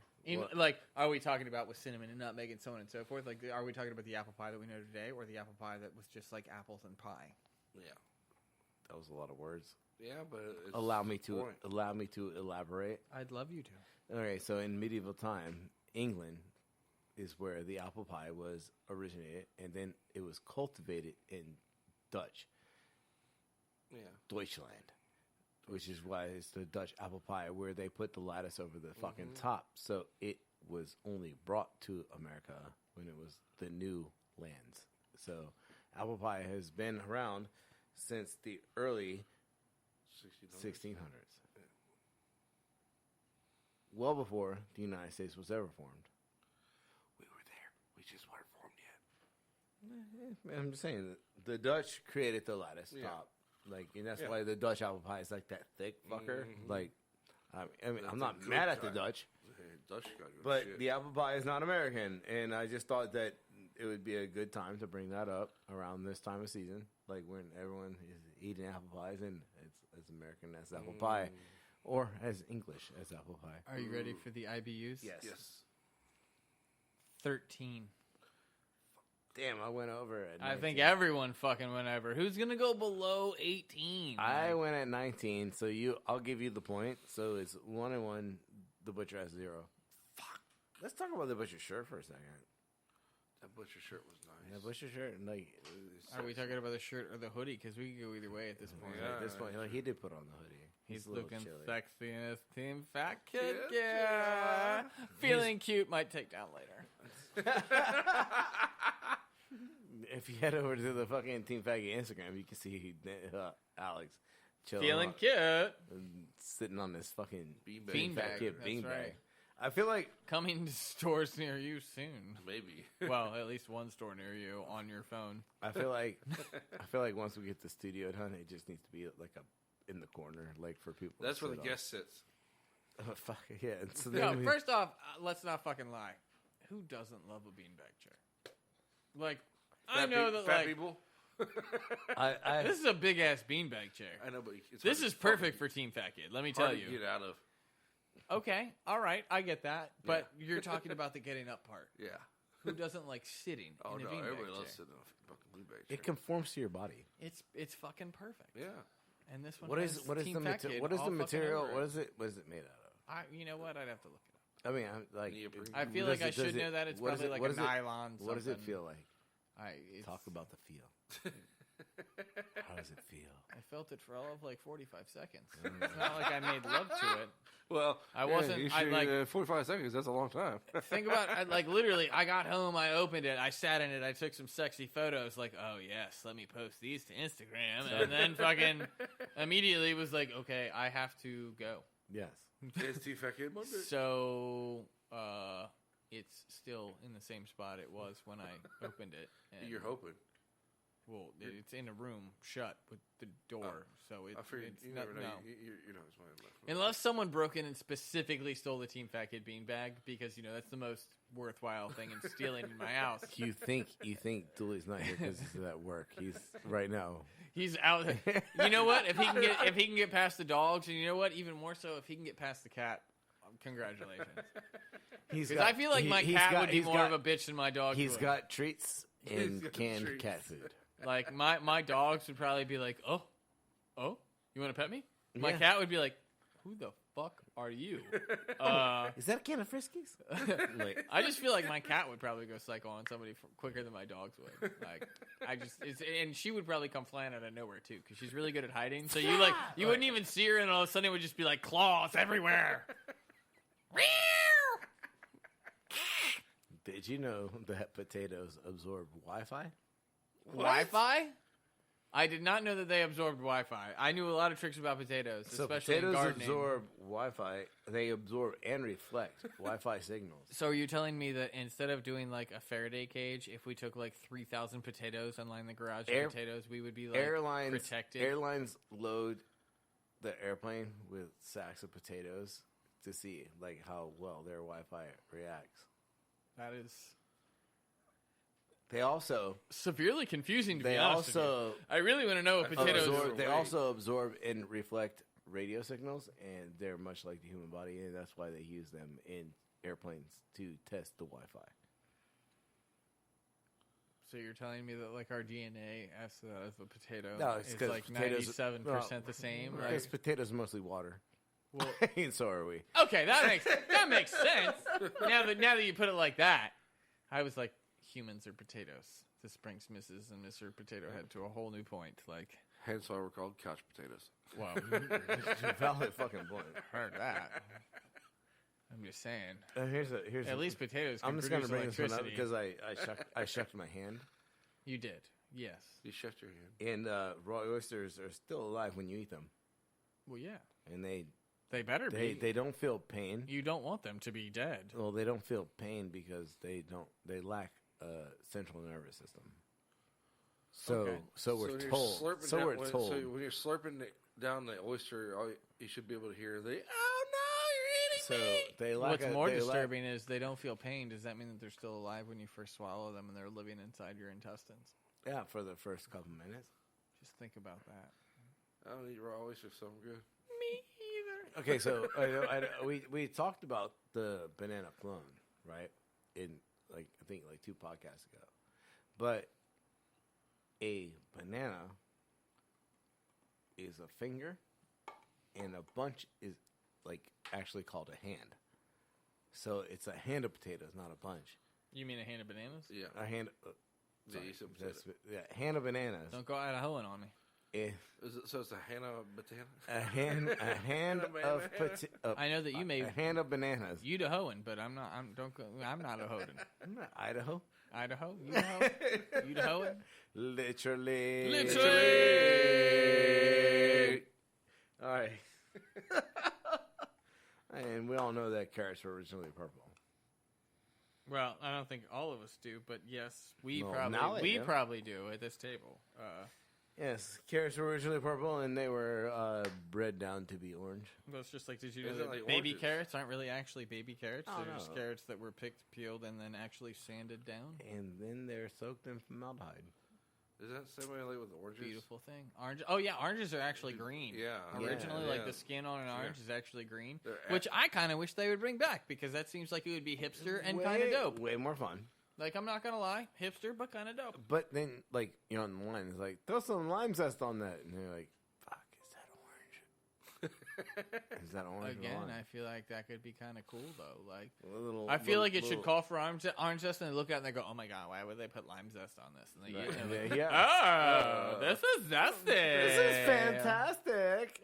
Are we talking about with cinnamon and nutmeg and so on and so forth? Like, are we talking about the apple pie that we know today, or the apple pie that was just like apples and pie? Yeah. That was a lot of words. Yeah, but it's Allow me to elaborate. I'd love you to. Okay, so in medieval time, England is where the apple pie was originated, and then it was cultivated in Dutch. Yeah. Deutschland, which is why it's the Dutch apple pie, where they put the lattice over the fucking top. So it was only brought to America when it was the new lands. So apple pie has been around since the early 1600s. Yeah. Well before the United States was ever formed. We were there. We just weren't formed yet. I'm just saying, the Dutch created the lattice Yeah. top. Like, and that's why the Dutch apple pie is like that thick fucker. Like, I mean, I'm not mad at the Dutch, Dutch got good but shit. the apple pie is not American. And I just thought that it would be a good time to bring that up around this time of season, like when everyone is eating apple pies, and it's as American as apple pie, or as English as apple pie. Are you ready for the IBUs? Yes. 13. Damn, I went over at 19. I think everyone fucking went over. Who's gonna go below 18? I went at 19, so I'll give you the point. So it's 1-1. The butcher has 0. Fuck. Let's talk about the butcher shirt for a second. That butcher shirt was nice. Yeah, butcher shirt. Like, Are we talking about the shirt or the hoodie? Because we can go either way at this point. at this point, like, he did put on the hoodie. He's a little looking chilly. sexy in his Team Fat Kid Kid gear. Feeling cute. Might take down later. If you head over to the fucking Team Faggy Instagram, you can see Alex chilling, Feeling cute. sitting on this fucking Beanbag. Fat Kid That's beanbag. right. I feel like Coming to stores near you soon. Maybe. Well, at least one store near you on your phone. I feel like once we get the studio done, it just needs to be like in the corner, like for people. That's to where the sit on. guest sits. Oh, fuck yeah! And so No, then first off, let's not fucking lie. Who doesn't love a beanbag chair? Like, I know that, fat like, people. I this is a big ass beanbag chair. I know, but it's This hard is to perfect for Team Fat Kid. Let me hard tell to you. get out of. Okay, all right, I get that. But you're talking about the getting up part. Yeah. Who doesn't like sitting Oh in a no, beanbag everybody chair? loves sitting on a fucking beanbag chair. it conforms to your body. It's fucking perfect. Yeah. And this one What has is Team the Fat material? Kid What is all the fucking material? over it. What is it made out of? You know what? I'd have to look it up. I mean, I'm like, Neoprene. I feel does like I it- does should it- know that. It's what is probably it- like what a is it- nylon. What does it something. feel like? It's, Talk about the feel. How does it feel? I felt it for all of like 45 seconds. It's not like I made love to it. Well, I wasn't- You I, should, like- 45 seconds. That's a long time. Think about literally, I got home, I opened it, I sat in it, I took some sexy photos, like, oh yes, let me post these to Instagram, and then fucking immediately was like, okay, I have to go. Yes. It's Team Fat Kid Monday. So, it's still in the same spot it was when I opened it. And, You're hoping. well, it's in a room shut with the door, so I figured it's you not, never know. no. You're not smiling. Unless someone broke in and specifically stole the Team Fat Kid beanbag, because that's the most worthwhile thing in stealing in my house. You think Dooley's not here because he's at work. He's right now. He's out. You know what? If he can get past the dogs, and you know what? Even more so, if he can get past the cat, congratulations. He's Because I feel like my cat would be more of a bitch than my dog. He's would. got treats and got canned treats. cat food. Like my dogs would probably be like, oh, you want to pet me? My Yeah. cat would be like, who the fuck are you? Is that a can of Friskies? Like, I just feel like my cat would probably go psycho on somebody quicker than my dogs would. Like, and she would probably come flying out of nowhere too, because she's really good at hiding. So you wouldn't even see her, and all of a sudden it would just be like claws everywhere. did you know that potatoes absorb Wi-Fi? Wi-Fi? I did not know that they absorbed Wi-Fi. I knew a lot of tricks about potatoes, So especially in potatoes gardening. absorb Wi-Fi. They absorb and reflect Wi-Fi signals. So are you telling me that instead of doing like a Faraday cage, if we took like 3,000 potatoes and lined the garage with potatoes, we would be like protected? Airlines load the airplane with sacks of potatoes to see like how well their Wi-Fi reacts. That is They also severely confusing to They be honest with also you. I really want to know what potatoes absorb, they also absorb and reflect radio signals, and they're much like the human body, and that's why they use them in airplanes to test the Wi-Fi. So you're telling me that like our DNA as a potato No, it's is 'cause like potatoes- 97% the same, right? Because potatoes are mostly water. Well, And so are we. okay, that makes sense. Now that you put it like that, I was like, humans are potatoes. This brings Mrs. and Mr. Potato Head to a whole new point. Like, Hence why we're called couch potatoes. wow, Valid fucking point. heard that. I'm just saying. Here's At least potatoes can I'm just gonna produce bring this one up electricity. because I shucked my hand, You did, yes. You shut your hand. and raw oysters are still alive when you eat them, Well, yeah, and they better be. they don't feel pain. You don't want them to be dead. Well, they don't feel pain because they lack a central nervous system. So Okay. so we're when you're told. slurping So down- we're when- told. So when you're slurping down the oyster, you should be able to hear the, oh no, you're eating So me. they lack. What's a- more they lack- disturbing is they don't feel pain. Does that mean that they're still alive when you first swallow them and they're living inside your intestines? Yeah, for the first couple minutes. Just think about that. I don't eat raw oysters, so I'm good. Me either. Okay, so we talked about the banana clone, right? In I think 2 podcasts ago, but a banana is a finger, and a bunch is actually called a hand. So it's a hand of potatoes, not a bunch. You mean a hand of bananas? Yeah. A hand. Yeah, Sorry, you said that's- yeah, hand of bananas. Don't go Idahoan on me. Eh, So it's a Hannah Batana? a hand of I know that you may a hand of bananas. Idahoan, but I'm not. I'm not a Hoden. I'm not Idaho. Idaho, Idaho, Idahoan. Literally. All right. And we all know that carrots were originally purple. Well, I don't think all of us do, but yes, we Well, now they do. probably do at this table. Yes, carrots were originally purple, and they were bred down to be orange. Well, it's just like, did you know Isn't that it like baby oranges? carrots aren't really actually baby carrots? Oh, They're just no. carrots that were picked, peeled, and then actually sanded down. And then they're soaked in formaldehyde. Is that the same way like with oranges? Beautiful thing. Orange. Oh yeah, oranges are actually green. Yeah. Originally, yeah. like the skin on an orange is actually green, They're which I kind of wish they would bring back because that seems like it would be hipster and kind of dope. Way more fun. Like, I'm not gonna lie, hipster but kind of dope. But then, you're on the line, it's like, throw some lime zest on that. And you're like, fuck, is that orange? Is that orange or Again, lime? I feel like that could be kind of cool though. Like, A little- I feel like it little- should call for orange zest, and they look at it and they go, "Oh my god, why would they put lime zest on this?" And they Right. eat it, and they're like, Yeah. "Oh, this is zesty. This is fantastic.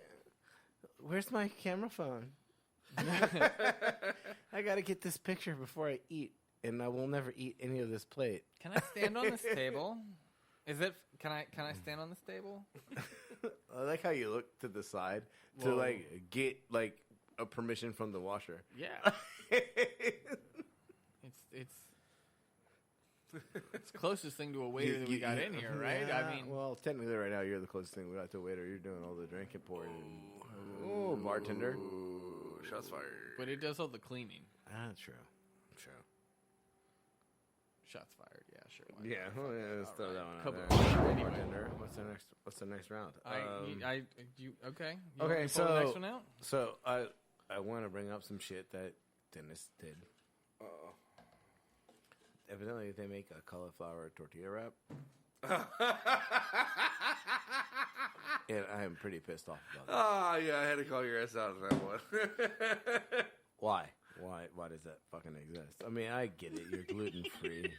Where's my camera phone? I gotta get this picture before I eat, and I will never eat any of this plate. Can I stand on this table? Is it? Can I stand on this table? I like how you look to the side to Whoa. get a permission from the washer. Yeah. It's closest thing to a waiter that we got in here, right? Yeah, I mean, well, technically, right now you're the closest thing we got to a waiter. You're doing all the drinking, pouring. Oh, bartender. Ooh, shots fired. but it does all the cleaning. Ah, true. Shots fired. Yeah, sure. why Yeah, not? well, yeah, let's throw that one out Kaboom. there. Anyway. Bartender, what's the next round? Okay. You okay, want me to pull the next one out? So I want to bring up some shit that Dennis did. Uh-oh. Evidently, they make a cauliflower tortilla wrap, and I am pretty pissed off about that. Ah, yeah, I had to call your ass out on that one. Why? Why does that fucking exist? I mean, I get it. You're gluten free.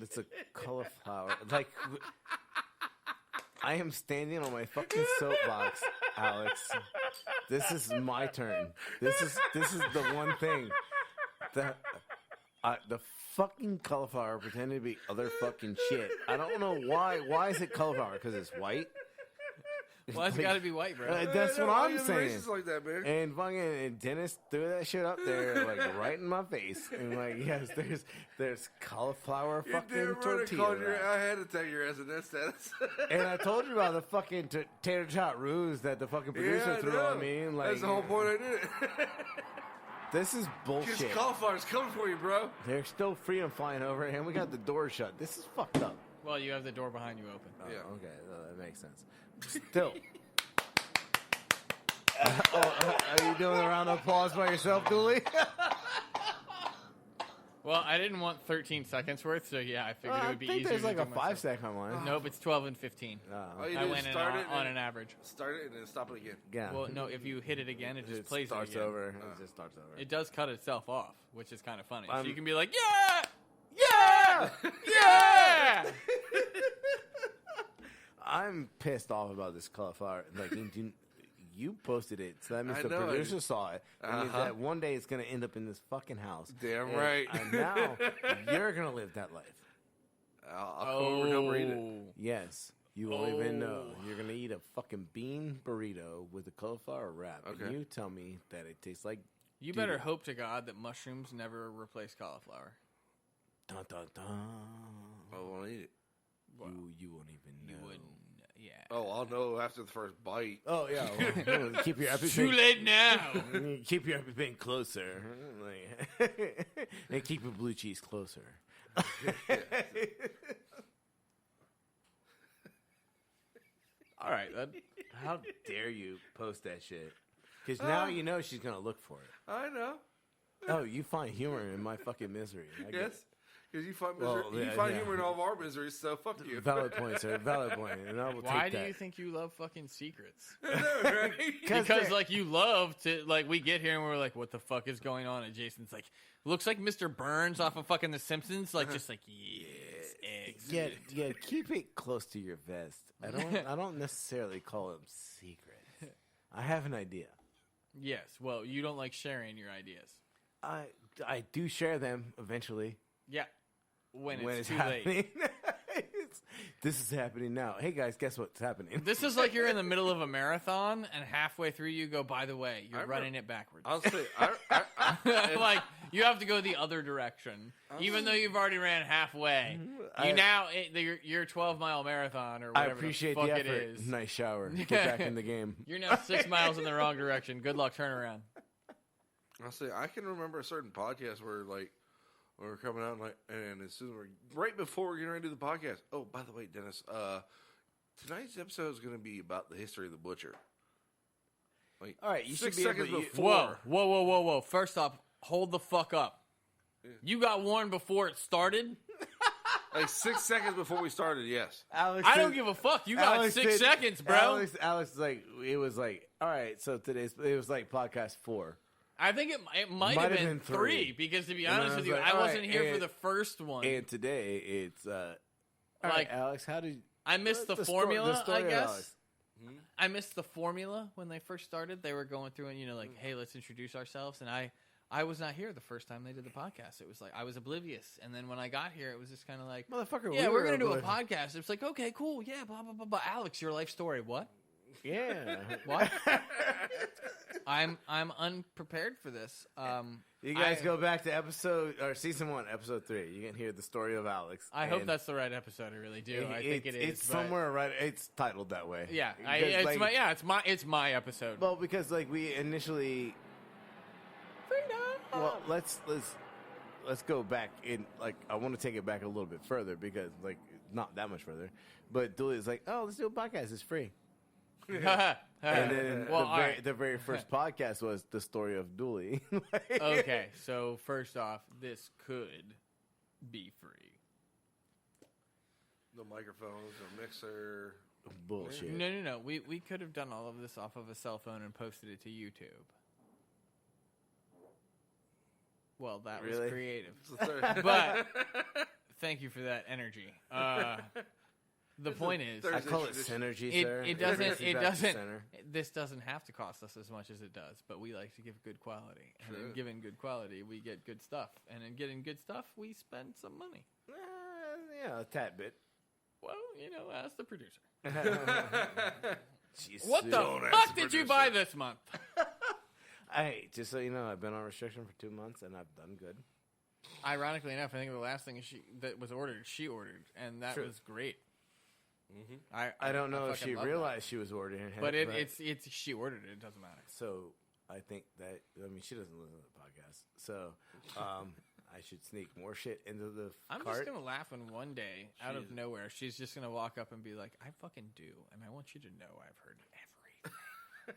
It's a cauliflower. I am standing on my fucking soapbox, Alex. This is my turn. This is the one thing that the fucking cauliflower pretended to be other fucking shit. I don't know why. Why is it cauliflower? Because it's white. Well, it's got to be white, bro. That's what I'm saying. Racist like that, man. And fucking Dennis threw that shit up there, right in my face. And yes, there's cauliflower fucking tortilla. I had to take your ass in that status. And I told you about the fucking tater tot ruse that the fucking producer threw on me. And that's the whole point I did it. This is Because bullshit. cauliflower's coming for you, bro. They're still freedom flying over, and we got the door shut. This is fucked up. Well, you have the door behind you open. Oh, Yeah. okay, that makes sense. Still, Are you doing a round of applause by yourself, Dooley? Well, I didn't want 13 seconds worth, so yeah, I figured it would be I think easier there's like to a do myself. 5-second one. Nope, it's 12 and 15. All you I do is went in start it on and an average. Start it and then stop it again. Yeah. Well, no, if you hit it again, it just plays starts it again. over. It just starts over. It does cut itself off, which is kind of funny. So I'm- you can be like, yeah! Yeah! I'm pissed off about this cauliflower. Like, you posted it, so that means I the know it. producer saw it. That means that one day it's going to end up in this fucking house. Damn And- right. And now you're going to live that life. I'll come over and help read it. Yes. You won't even know. You're going to eat a fucking bean burrito with a cauliflower wrap. Okay. And you tell me that it tastes like... You better hope to God that mushrooms never replace cauliflower. Dun, dun, dun. I won't eat it. You won't even know. You wouldn't, yeah. Oh, I'll know after the first bite. Oh, yeah. Well, keep your Too late now. Keep your EpiPen closer. Like, and keep your blue cheese closer. All right. How dare you post that shit? Because now you know she's going to look for it. I know. Oh, you find humor in my fucking misery. I get Yes. Because you find, Well, you yeah, find yeah. humor in all of our miseries, so fuck you. Valid point, sir. Valid point. And I will Why take do that. you think you love fucking secrets? Right? Because, like, you love to, like, we get here and we're like, what the fuck is going on? And Jason's like, looks like Mr. Burns off of fucking The Simpsons. Like, just like, yes, excellent. Yeah, keep it close to your vest. I don't necessarily call them secrets. I have an idea. Yes, well, you don't like sharing your ideas. I do share them eventually. Yeah, when it's too happening. late. This is happening now. Hey guys, guess what's happening? This is like you're in the middle of a marathon, and halfway through you go, by the way, you're running it backwards. I'll say, Like, you have to go the other direction, even though you've already ran halfway. Your 12-mile marathon or I whatever appreciate the fuck the it effort. is. Nice shower. Get back in the game. You're now 6 miles in the wrong direction. Good luck, turn around. I'll say, I can remember a certain podcast where, like, when we're coming out, and as soon as right before we're getting ready to do the podcast. Oh, by the way, Dennis, tonight's episode is going to be about the history of the butcher. Like, All right, you 6 should be able seconds to- before. Whoa. First off, hold the fuck up. You got warned before it started? Like 6 seconds before we started, yes. Alex I said- don't give a fuck. You got Alex 6 said- seconds, bro. Alex it was like, all right, so it was like podcast 4. I think it might have been 3 because, to be And honest I with was you, like, I all wasn't right, here for and- the first one. And today it's all right, Like, Alex, how did I missed the story- formula, story I of guess. Alex. I missed the formula when they first started. They were going through and, like, hey, let's introduce ourselves. And I was not here the first time they did the podcast. It was like I was oblivious. And then when I got here, it was just kind of like, Motherfucker, yeah, we we're were going to do a oblivious. podcast. It's like, okay, cool. Yeah, blah, blah, blah, blah. Alex, your life story. What? Yeah. What? I'm unprepared for this. You guys go back to season 1, episode 3. You can hear the story of Alex. I hope And that's the right episode. I really do. I think it is. It's but- somewhere right. It's titled that way. Yeah, Because, it's my episode. Well, because like we initially. Well, let's go back in. Like, I want to take it back a little bit further because, like, not that much further. But Dooley's like, oh, let's do a podcast. It's free. And then Well, all right. the very first podcast was the story of Dooley. Okay, so first off, this could be free. The microphones, the mixer. Bullshit. No. We could have done all of this off of a cell phone and posted it to YouTube. Well, that was Really? creative. It's the third. But thank you for that energy. The point is, third- I call it tradition. synergy, sir. it doesn't. brings you It back to doesn't. center. This doesn't have to cost us as much as it does, but we like to give good quality, and in True. giving good quality, we get good stuff, and in getting good stuff, we spend some money. Yeah, a tad bit. Well, ask the producer. Jeez, What dude. the fuck did you buy this month? Hey, just so you know, I've been on restriction for 2 months and I've done good. Ironically enough, I think the last thing that was ordered, she ordered, and that True. was great. I don't know if fucking she love realized she was ordering it, but it's she ordered it. It doesn't matter. So I think that she doesn't listen to the podcast, so I should sneak more shit into the I'm cart. just gonna laugh when one day, out of nowhere, she's just gonna walk up and be like, "I fucking do," and I want you to know I've heard everything.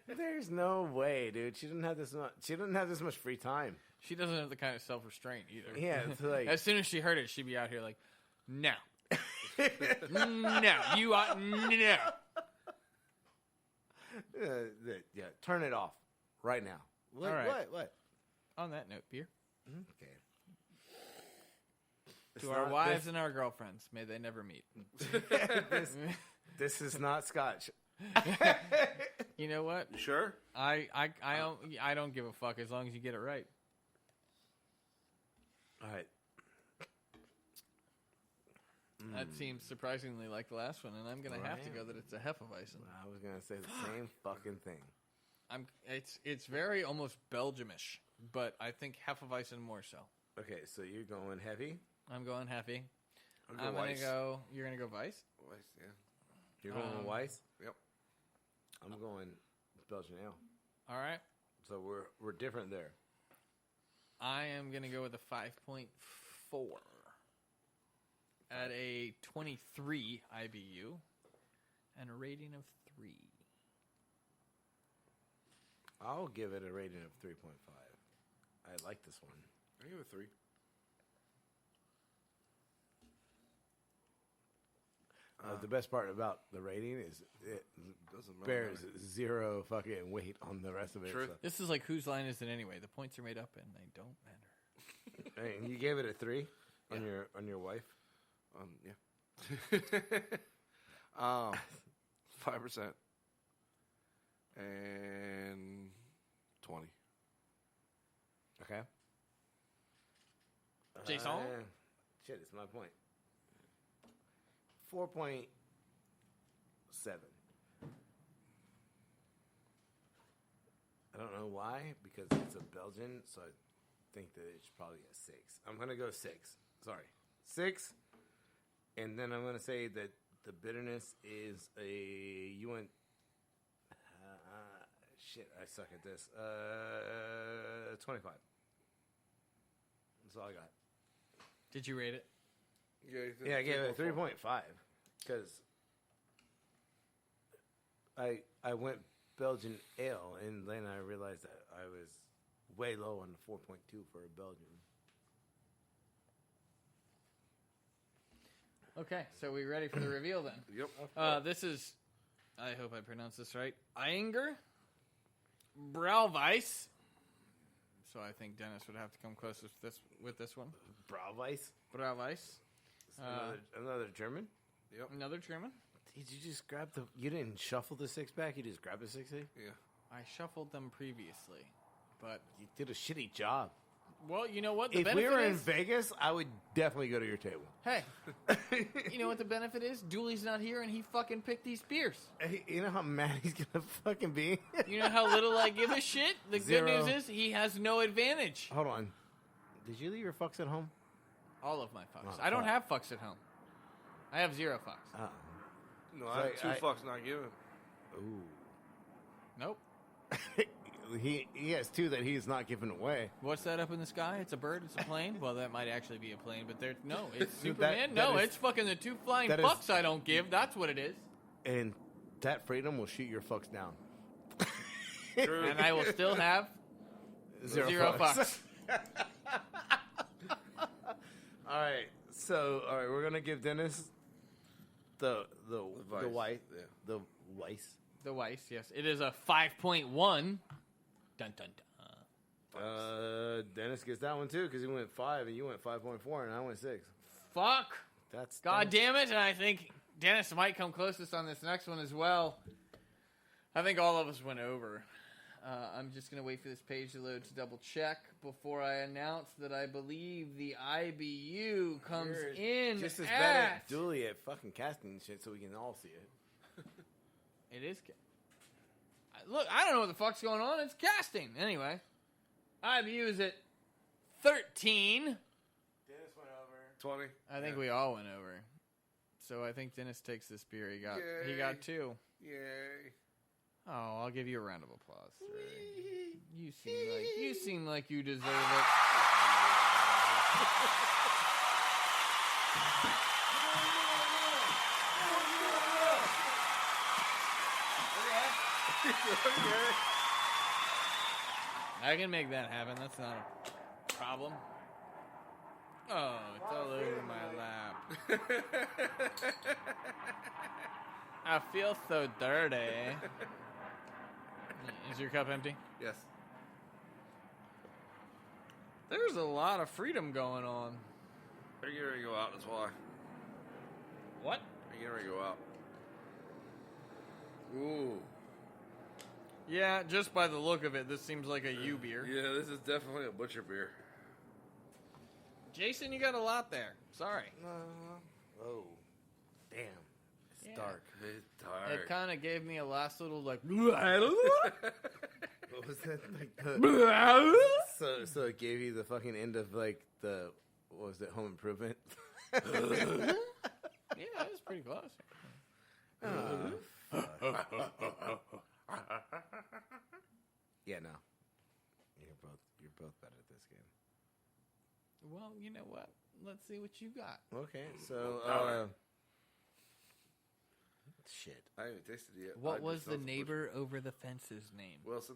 There's no way, dude. She didn't have this much. She didn't have this much free time. She doesn't have the kind of self-restraint either. Yeah, it's like As soon as she heard it, she'd be out here like, no. No. You are, no. yeah. Turn it off right now. What? All right. What? On that note, beer. Okay. To our wives and our girlfriends, may they never meet. This is not Scotch. You know what? You sure? I don't give a fuck as long as you get it right. All right. That seems surprisingly like the last one, and I'm gonna have to go that it's a Hefeweizen. I was gonna say the same fucking thing. It's very almost Belgiumish, but I think Hefeweizen more so. Okay, so you're going heavy. I'm going heavy. I'm I'm gonna go. You're gonna go Weiss. Weiss, yeah. You're going Weiss. Yep. I'm going Belgian ale. All right. So we're different there. I am gonna go with a 5.4 at a 23 IBU and a rating of 3. I'll give it a rating of 3.5. I like this one. I give it 3. The best part about the rating is it Doesn't really bears matter. 0 fucking weight on the rest of it. True. So. This is like whose line is it anyway? The points are made up and they don't matter. Hey, you gave it a 3 on your wife. Yeah. 5% and 20. Okay. Jason? Shit, it's my point. 4.7. I don't know why, because it's a Belgian, so I think that it's probably a 6. I'm gonna go 6. Sorry, 6. And then I'm gonna say that the bitterness is a you went. Shit, I suck at this. 25. That's all I got. Did you rate it? Yeah, I gave it a 3.5 because I went Belgian ale, and then I realized that I was way low on the 4.2 for a Belgian. Okay, so we ready for the reveal then? Yep. This is, I hope I pronounced this right, Einger Brauweiss. So I think Dennis would have to come closest with this one. Brauweiss? Brauweiss. Another German? Yep. Another German. Did you just grab you didn't shuffle the 6-pack, you just grabbed the 6-pack? Yeah. I shuffled them previously, but You did a shitty job. well, you know what the If we benefit were in is? Vegas, I would definitely go to your table. Hey, you know what the benefit is? Dooley's not here, and he fucking picked these beers. Hey, you know how mad he's gonna fucking be? You know how little I give a shit? The Zero. good news is he has no advantage. Hold on. Did you leave your fucks at home? All of my fucks. Oh, I don't fuck. have fucks at home. I have 0 fucks. No, I have 2 fucks not given. Ooh. Nope. He has 2 that he's not giving away. What's that up in the sky? It's a bird. It's a plane. Well, that might actually be a plane, but it's That- Superman. that No, is- it's fucking the 2 flying that is- fucks I don't give. That's what it is. And that freedom will shoot your fucks down. True. And I will still have 0 0 fucks. All right. So, we're going to give Dennis the Weiss, white, yeah. the Weiss. The Weiss, yes. It is a 5.1. Dun, dun, dun. Dennis gets that one too because he went 5 and you went 5.4 and I went 6. Fuck. That's God damn it. And I think Dennis might come closest on this next one as well. I think all of us went over. I'm just going to wait for this page to load to double check before I announce that I believe the IBU comes in just as at... bad at Dooley at fucking casting shit so we can all see it. It is... Look, I don't know what the fuck's going on. It's casting. Anyway. IBU is at 13. Dennis went over. 20. I think we all went over. So I think Dennis takes this beer. He got 2. Yay. Oh, I'll give you a round of applause. Ray. You seem like you deserve it. I can make that happen. That's not a problem. Oh, it's all over my lap. I feel so dirty. Is your cup empty? Yes. There's a lot of freedom going on. Are you ready to go out? That's why. What? Are you ready to go out? Ooh. Yeah, just by the look of it, this seems like a U beer. Yeah, this is definitely a butcher beer. Jason, you got a lot there. Sorry. Oh, damn. It's dark. It's dark. It kind of gave me a last little, like... What was that? So it gave you the fucking end of, like, the... What was it? Home Improvement? Yeah, that was pretty close. Yeah, no. You're both better at this game. Well, you know what? Let's see what you got. Okay, so shit. I haven't tasted it yet. What was the neighbor over the fence's name? Wilson.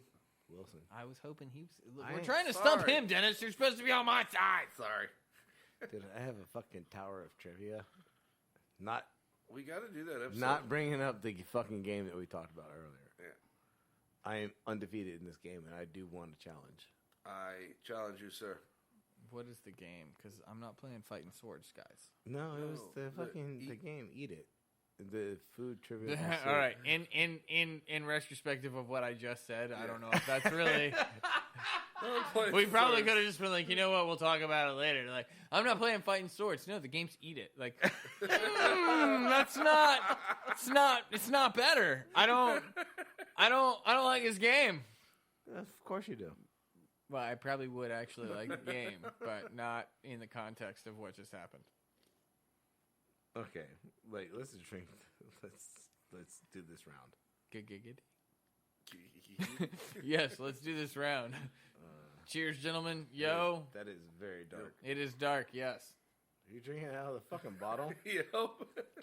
I was hoping he was... I We're ain't trying to stump sorry. him, Dennis. You're supposed to be on my side. Sorry. Dude, I have a fucking tower of trivia. Not We got to do that episode. not bringing up the fucking game that we talked about earlier. Yeah. I am undefeated in this game, and I do want a challenge. I challenge you, sir. What is the game? Because I'm not playing Fighting Swords, guys. No, it was No, the fucking the game. Eat it. The food trivia. All right. In retrospective of what I just said, I don't know if that's really... We probably could have just been like, you know what? We'll talk about it later. Like, I'm not playing Fighting Swords. No, the game's Eat It. Like, that's not. It's not better. I don't like this game. Of course you do. Well, I probably would actually like the game, but not in the context of what just happened. Okay, wait. Let's drink. Let's do this round. Good. Yes, let's do this round. Cheers, gentlemen. Yo. That is very dark. It is dark, yes. Are you drinking it out of the fucking bottle? Yo.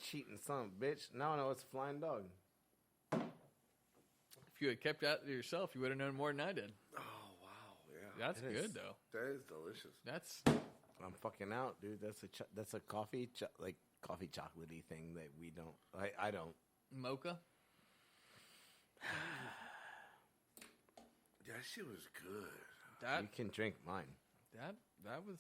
Cheating son of a bitch. Now I know it's a flying dog. If you had kept that to yourself, you would have known more than I did. Oh, wow. Yeah. That's It is. good, though. That is delicious. That's... I'm fucking out, dude. That's a coffee coffee chocolatey thing that we don't. I don't. Mocha? That shit was good. You can drink mine. That was...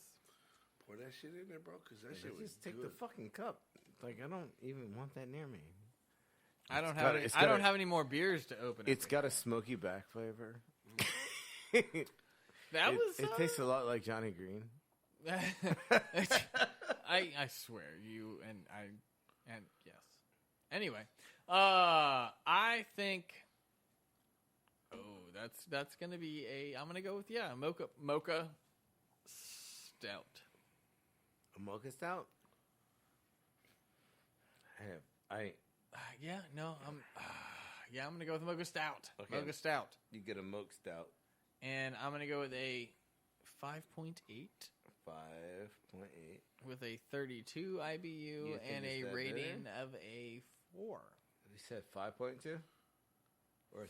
Pour that shit in there, bro, because that shit was Just take good. the fucking cup. Like I don't even want that near me. I don't It's have got have any more beers to open. It's got a smoky back flavor. That was... It tastes a lot like Johnny Green. I swear you and yes. Anyway, I think. Oh, that's gonna be a. I'm gonna go with mocha stout. A mocha stout. Yeah, no, I'm gonna go with mocha stout. Okay. Mocha stout, You get a mocha stout. and I'm gonna go with a 5.8. 5.8. With a 32 IBU You think and it's a that rating better? of a 4. You said 5.2 or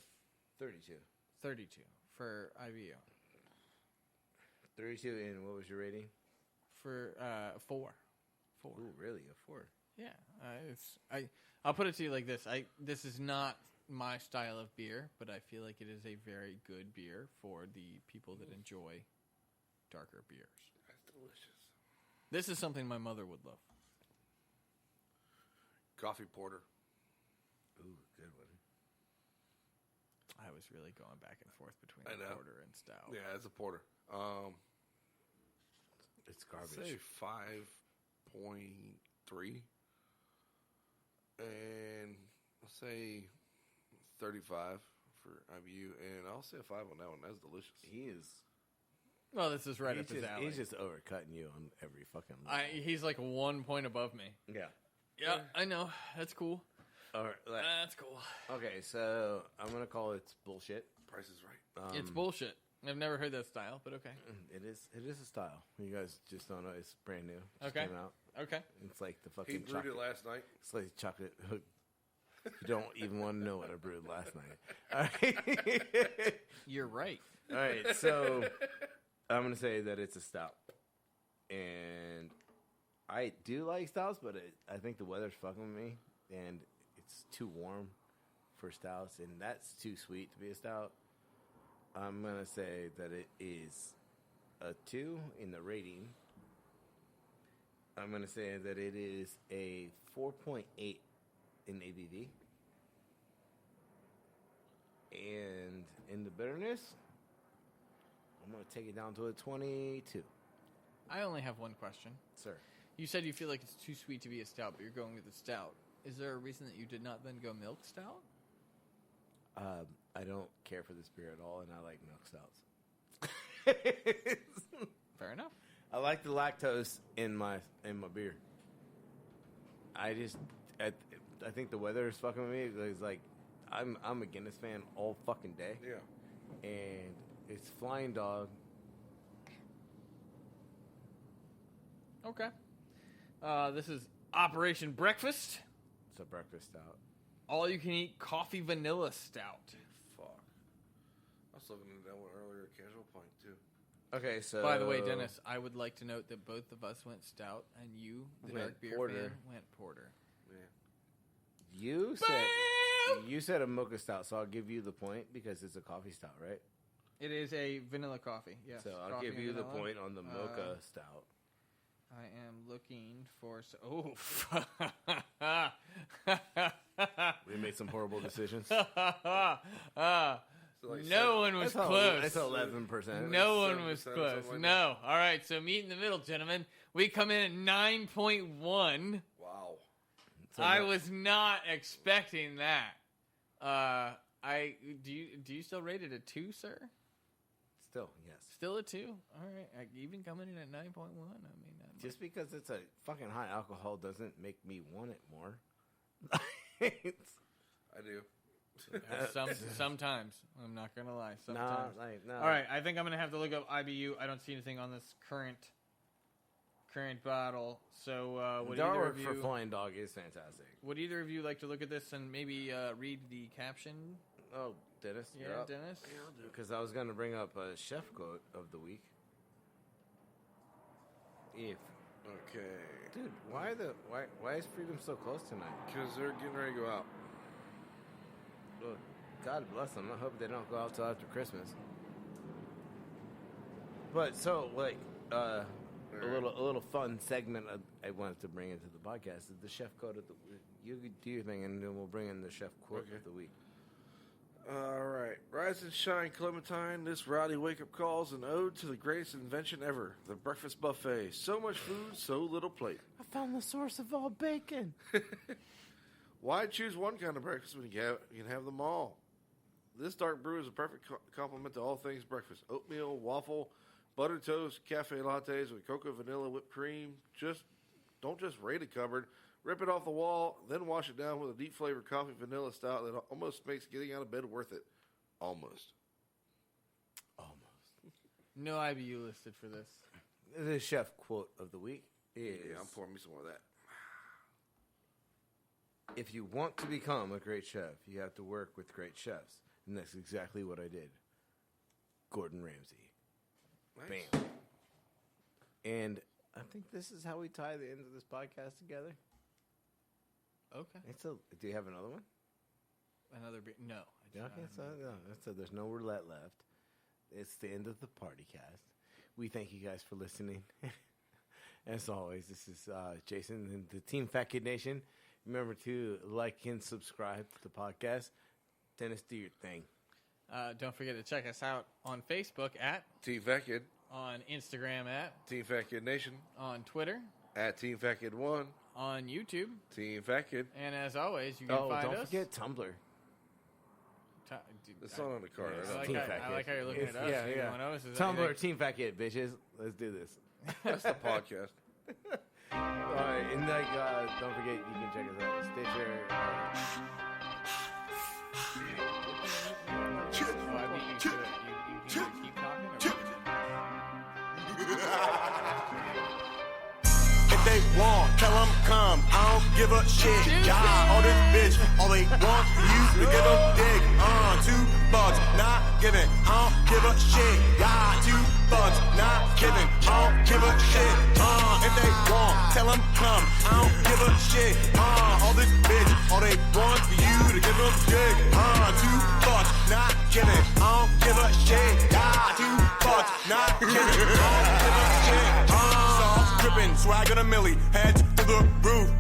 32. 32 for IBU. 32, and what was your rating? For 4. 4. Ooh, really? A 4? Yeah. I'll put it to you like this. This is not my style of beer, but I feel like it is a very good beer for the people that enjoy darker beers. That's delicious. This is something my mother would love. Coffee porter. Ooh, good one. I was really going back and forth between I know. porter and stout. Yeah, it's a porter. It's garbage. Say 5.3. And I'll say 35 for IBU. And I'll say a 5 on that one. That's delicious. He is. Well, this is right up his alley. He's just overcutting you on every fucking level. He's like 1 point above me. Yeah. Yeah, I know. That's cool. All right. That's cool. Okay, so I'm going to call it bullshit. Price is right. It's bullshit. I've never heard that style, but okay. It is a style. You guys just don't know. It's brand new. It just Okay. came out. Okay. It's like the fucking He brewed chocolate. it last night. It's like chocolate You don't even want to know what I brewed last night. All right. You're right. All right, so I'm going to say that it's a stout. And I do like stouts, but I think the weather's fucking with me. And it's too warm for stouts, and that's too sweet to be a stout. I'm going to say that it is a 2 in the rating. I'm going to say that it is a 4.8 in ABV. And in the bitterness, I'm going to take it down to a 22. I only have one question. Sir. You said you feel like it's too sweet to be a stout, but you're going with a stout. Is there a reason that you did not then go milk stout? I don't care for this beer at all, and I like milk stouts. Fair enough. I like the lactose in my beer. I think the weather is fucking with me. It's like I'm a Guinness fan all fucking day. Yeah. And it's Flying Dog. Okay. This is Operation Breakfast. It's a breakfast stout. All you can eat coffee vanilla stout. Fuck. I was looking at that one earlier, casual pint too. Okay, so By the way, Dennis, I would like to note that both of us went stout, and you, the Went dark beer porter. fan, went porter. Yeah. you said a mocha stout, so I'll give you the point because it's a coffee stout, right? It is a vanilla coffee. Yes. So I'll coffee give and you the vanilla. point on the mocha stout. I am looking for. We made some horrible decisions. So like No one was That's close. That's 11%. No one was 7% or close. something like No. All right. So meet in the middle, gentlemen. We come in at 9.1. Wow. I was not expecting that. Do you still rate it a 2, sir? Still, yes. Still a 2. All right. Even coming in at 9.1. I mean, Just because it's a fucking high alcohol doesn't make me want it more. I do. sometimes. I'm not gonna lie. Sometimes. No. All right. I think I'm gonna have to look up IBU. I don't see anything on this current bottle. So would The either artwork of you for Flying Dog is fantastic. would either of you like to look at this and maybe read the caption? Oh, Dennis, Yeah, you're up. Dennis. Because I was going to bring up a chef quote of the week. Okay. Dude, why is Freedom so close tonight? Because they're getting ready to go out. Well, God bless them. I hope they don't go out till after Christmas. But so, like, a little fun segment I wanted to bring into the podcast is the chef quote of the week. You do your thing, and then we'll bring in the chef quote of the week. All right. Rise and shine, Clementine. This rowdy wake-up call is an ode to the greatest invention ever, the breakfast buffet. So much food, so little plate. I found the source of all bacon. Why choose one kind of breakfast when you can have them all? This dark brew is a perfect complement to all things breakfast. Oatmeal, waffle, buttered toast, cafe lattes with cocoa, vanilla, whipped cream. Don't just raid a cupboard. Rip it off the wall, then wash it down with a deep flavored coffee vanilla stout that almost makes getting out of bed worth it. Almost. No IBU listed for this. The chef quote of the week is... Yeah, I'm pouring me some more of that. If you want to become a great chef, you have to work with great chefs. And that's exactly what I did. Gordon Ramsay. Nice. Bam. And I think this is how we tie the end of this podcast together. Okay. Do you have another one? Another beer? No. I do not Okay, have so there's no roulette left. It's the end of the party cast. We thank you guys for listening. As always, this is Jason and the Team Fat Kid Nation. Remember to like and subscribe to the podcast. Dennis, do your thing. Don't forget to check us out on Facebook at, Team Fat Kid. on Instagram at, Team Fat Kid Nation. on Twitter, At Team Fat Kid 1. on YouTube, Team Fat Kid. and as always, you can find don't us. forget Tumblr. It's not on the card. Yeah, I don't Team know. Fat I Kid. like how you're looking at us. Yeah, You yeah. want us? Is Tumblr, anything- Team Fat Kid, bitches. Let's do this. That's the podcast. All right, and don't forget you can check us out on Stitcher. Oh, I beat you to it. You either keep talking or... If they want, tell them come. I don't give a shit. Yeah, all this bitch, all they want for you to give them dick. $2, not giving. I don't give a shit. Yeah, $2, not giving. I don't give a shit. If they want, tell them come. I don't give a shit. All this bitch, all they want for you to give them dick. $2, not giving. I don't give a shit. Yeah, $2, not giving. I don't give a shit. Sauce dripping, swag on a milli, heads to the roof.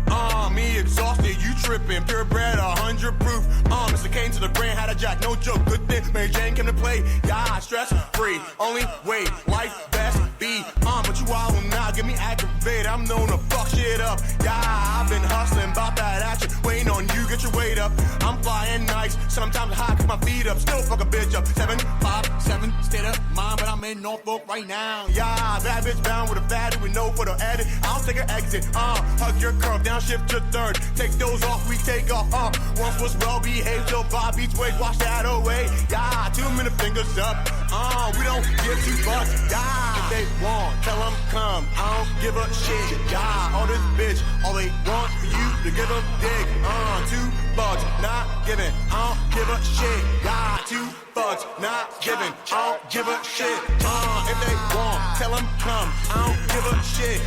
Me exhausted, you tripping, purebred, 100 proof. Mr. Kane to the brain, had a jack, no joke, good thing, Mary Jane came to play. Yeah, stress free, only way, life best be. But you all will not get me aggravated, I'm known to fuck shit up. Yeah, I've been hustling, about that action, waiting on you, get your weight up. I'm flying nice, sometimes high, kick my feet up, still fuck a bitch up. 757, state of mind, but I'm in Norfolk right now. Yeah, that bitch bound with a fatty with no photo edit. I'll take her exit, hug your curve, down shift to third. Take those off, we take off, once was well behaved, till Bob beats weight, wash that away. Yeah, 2 minute fingers up, we don't give $2, yeah. If they want, tell them come, I don't give a shit, yeah. All this bitch, all they want for you to give them dick, $2, not giving, I don't give a shit, yeah. $2, not giving, I don't give a shit, if they want, tell them come, I don't give a shit.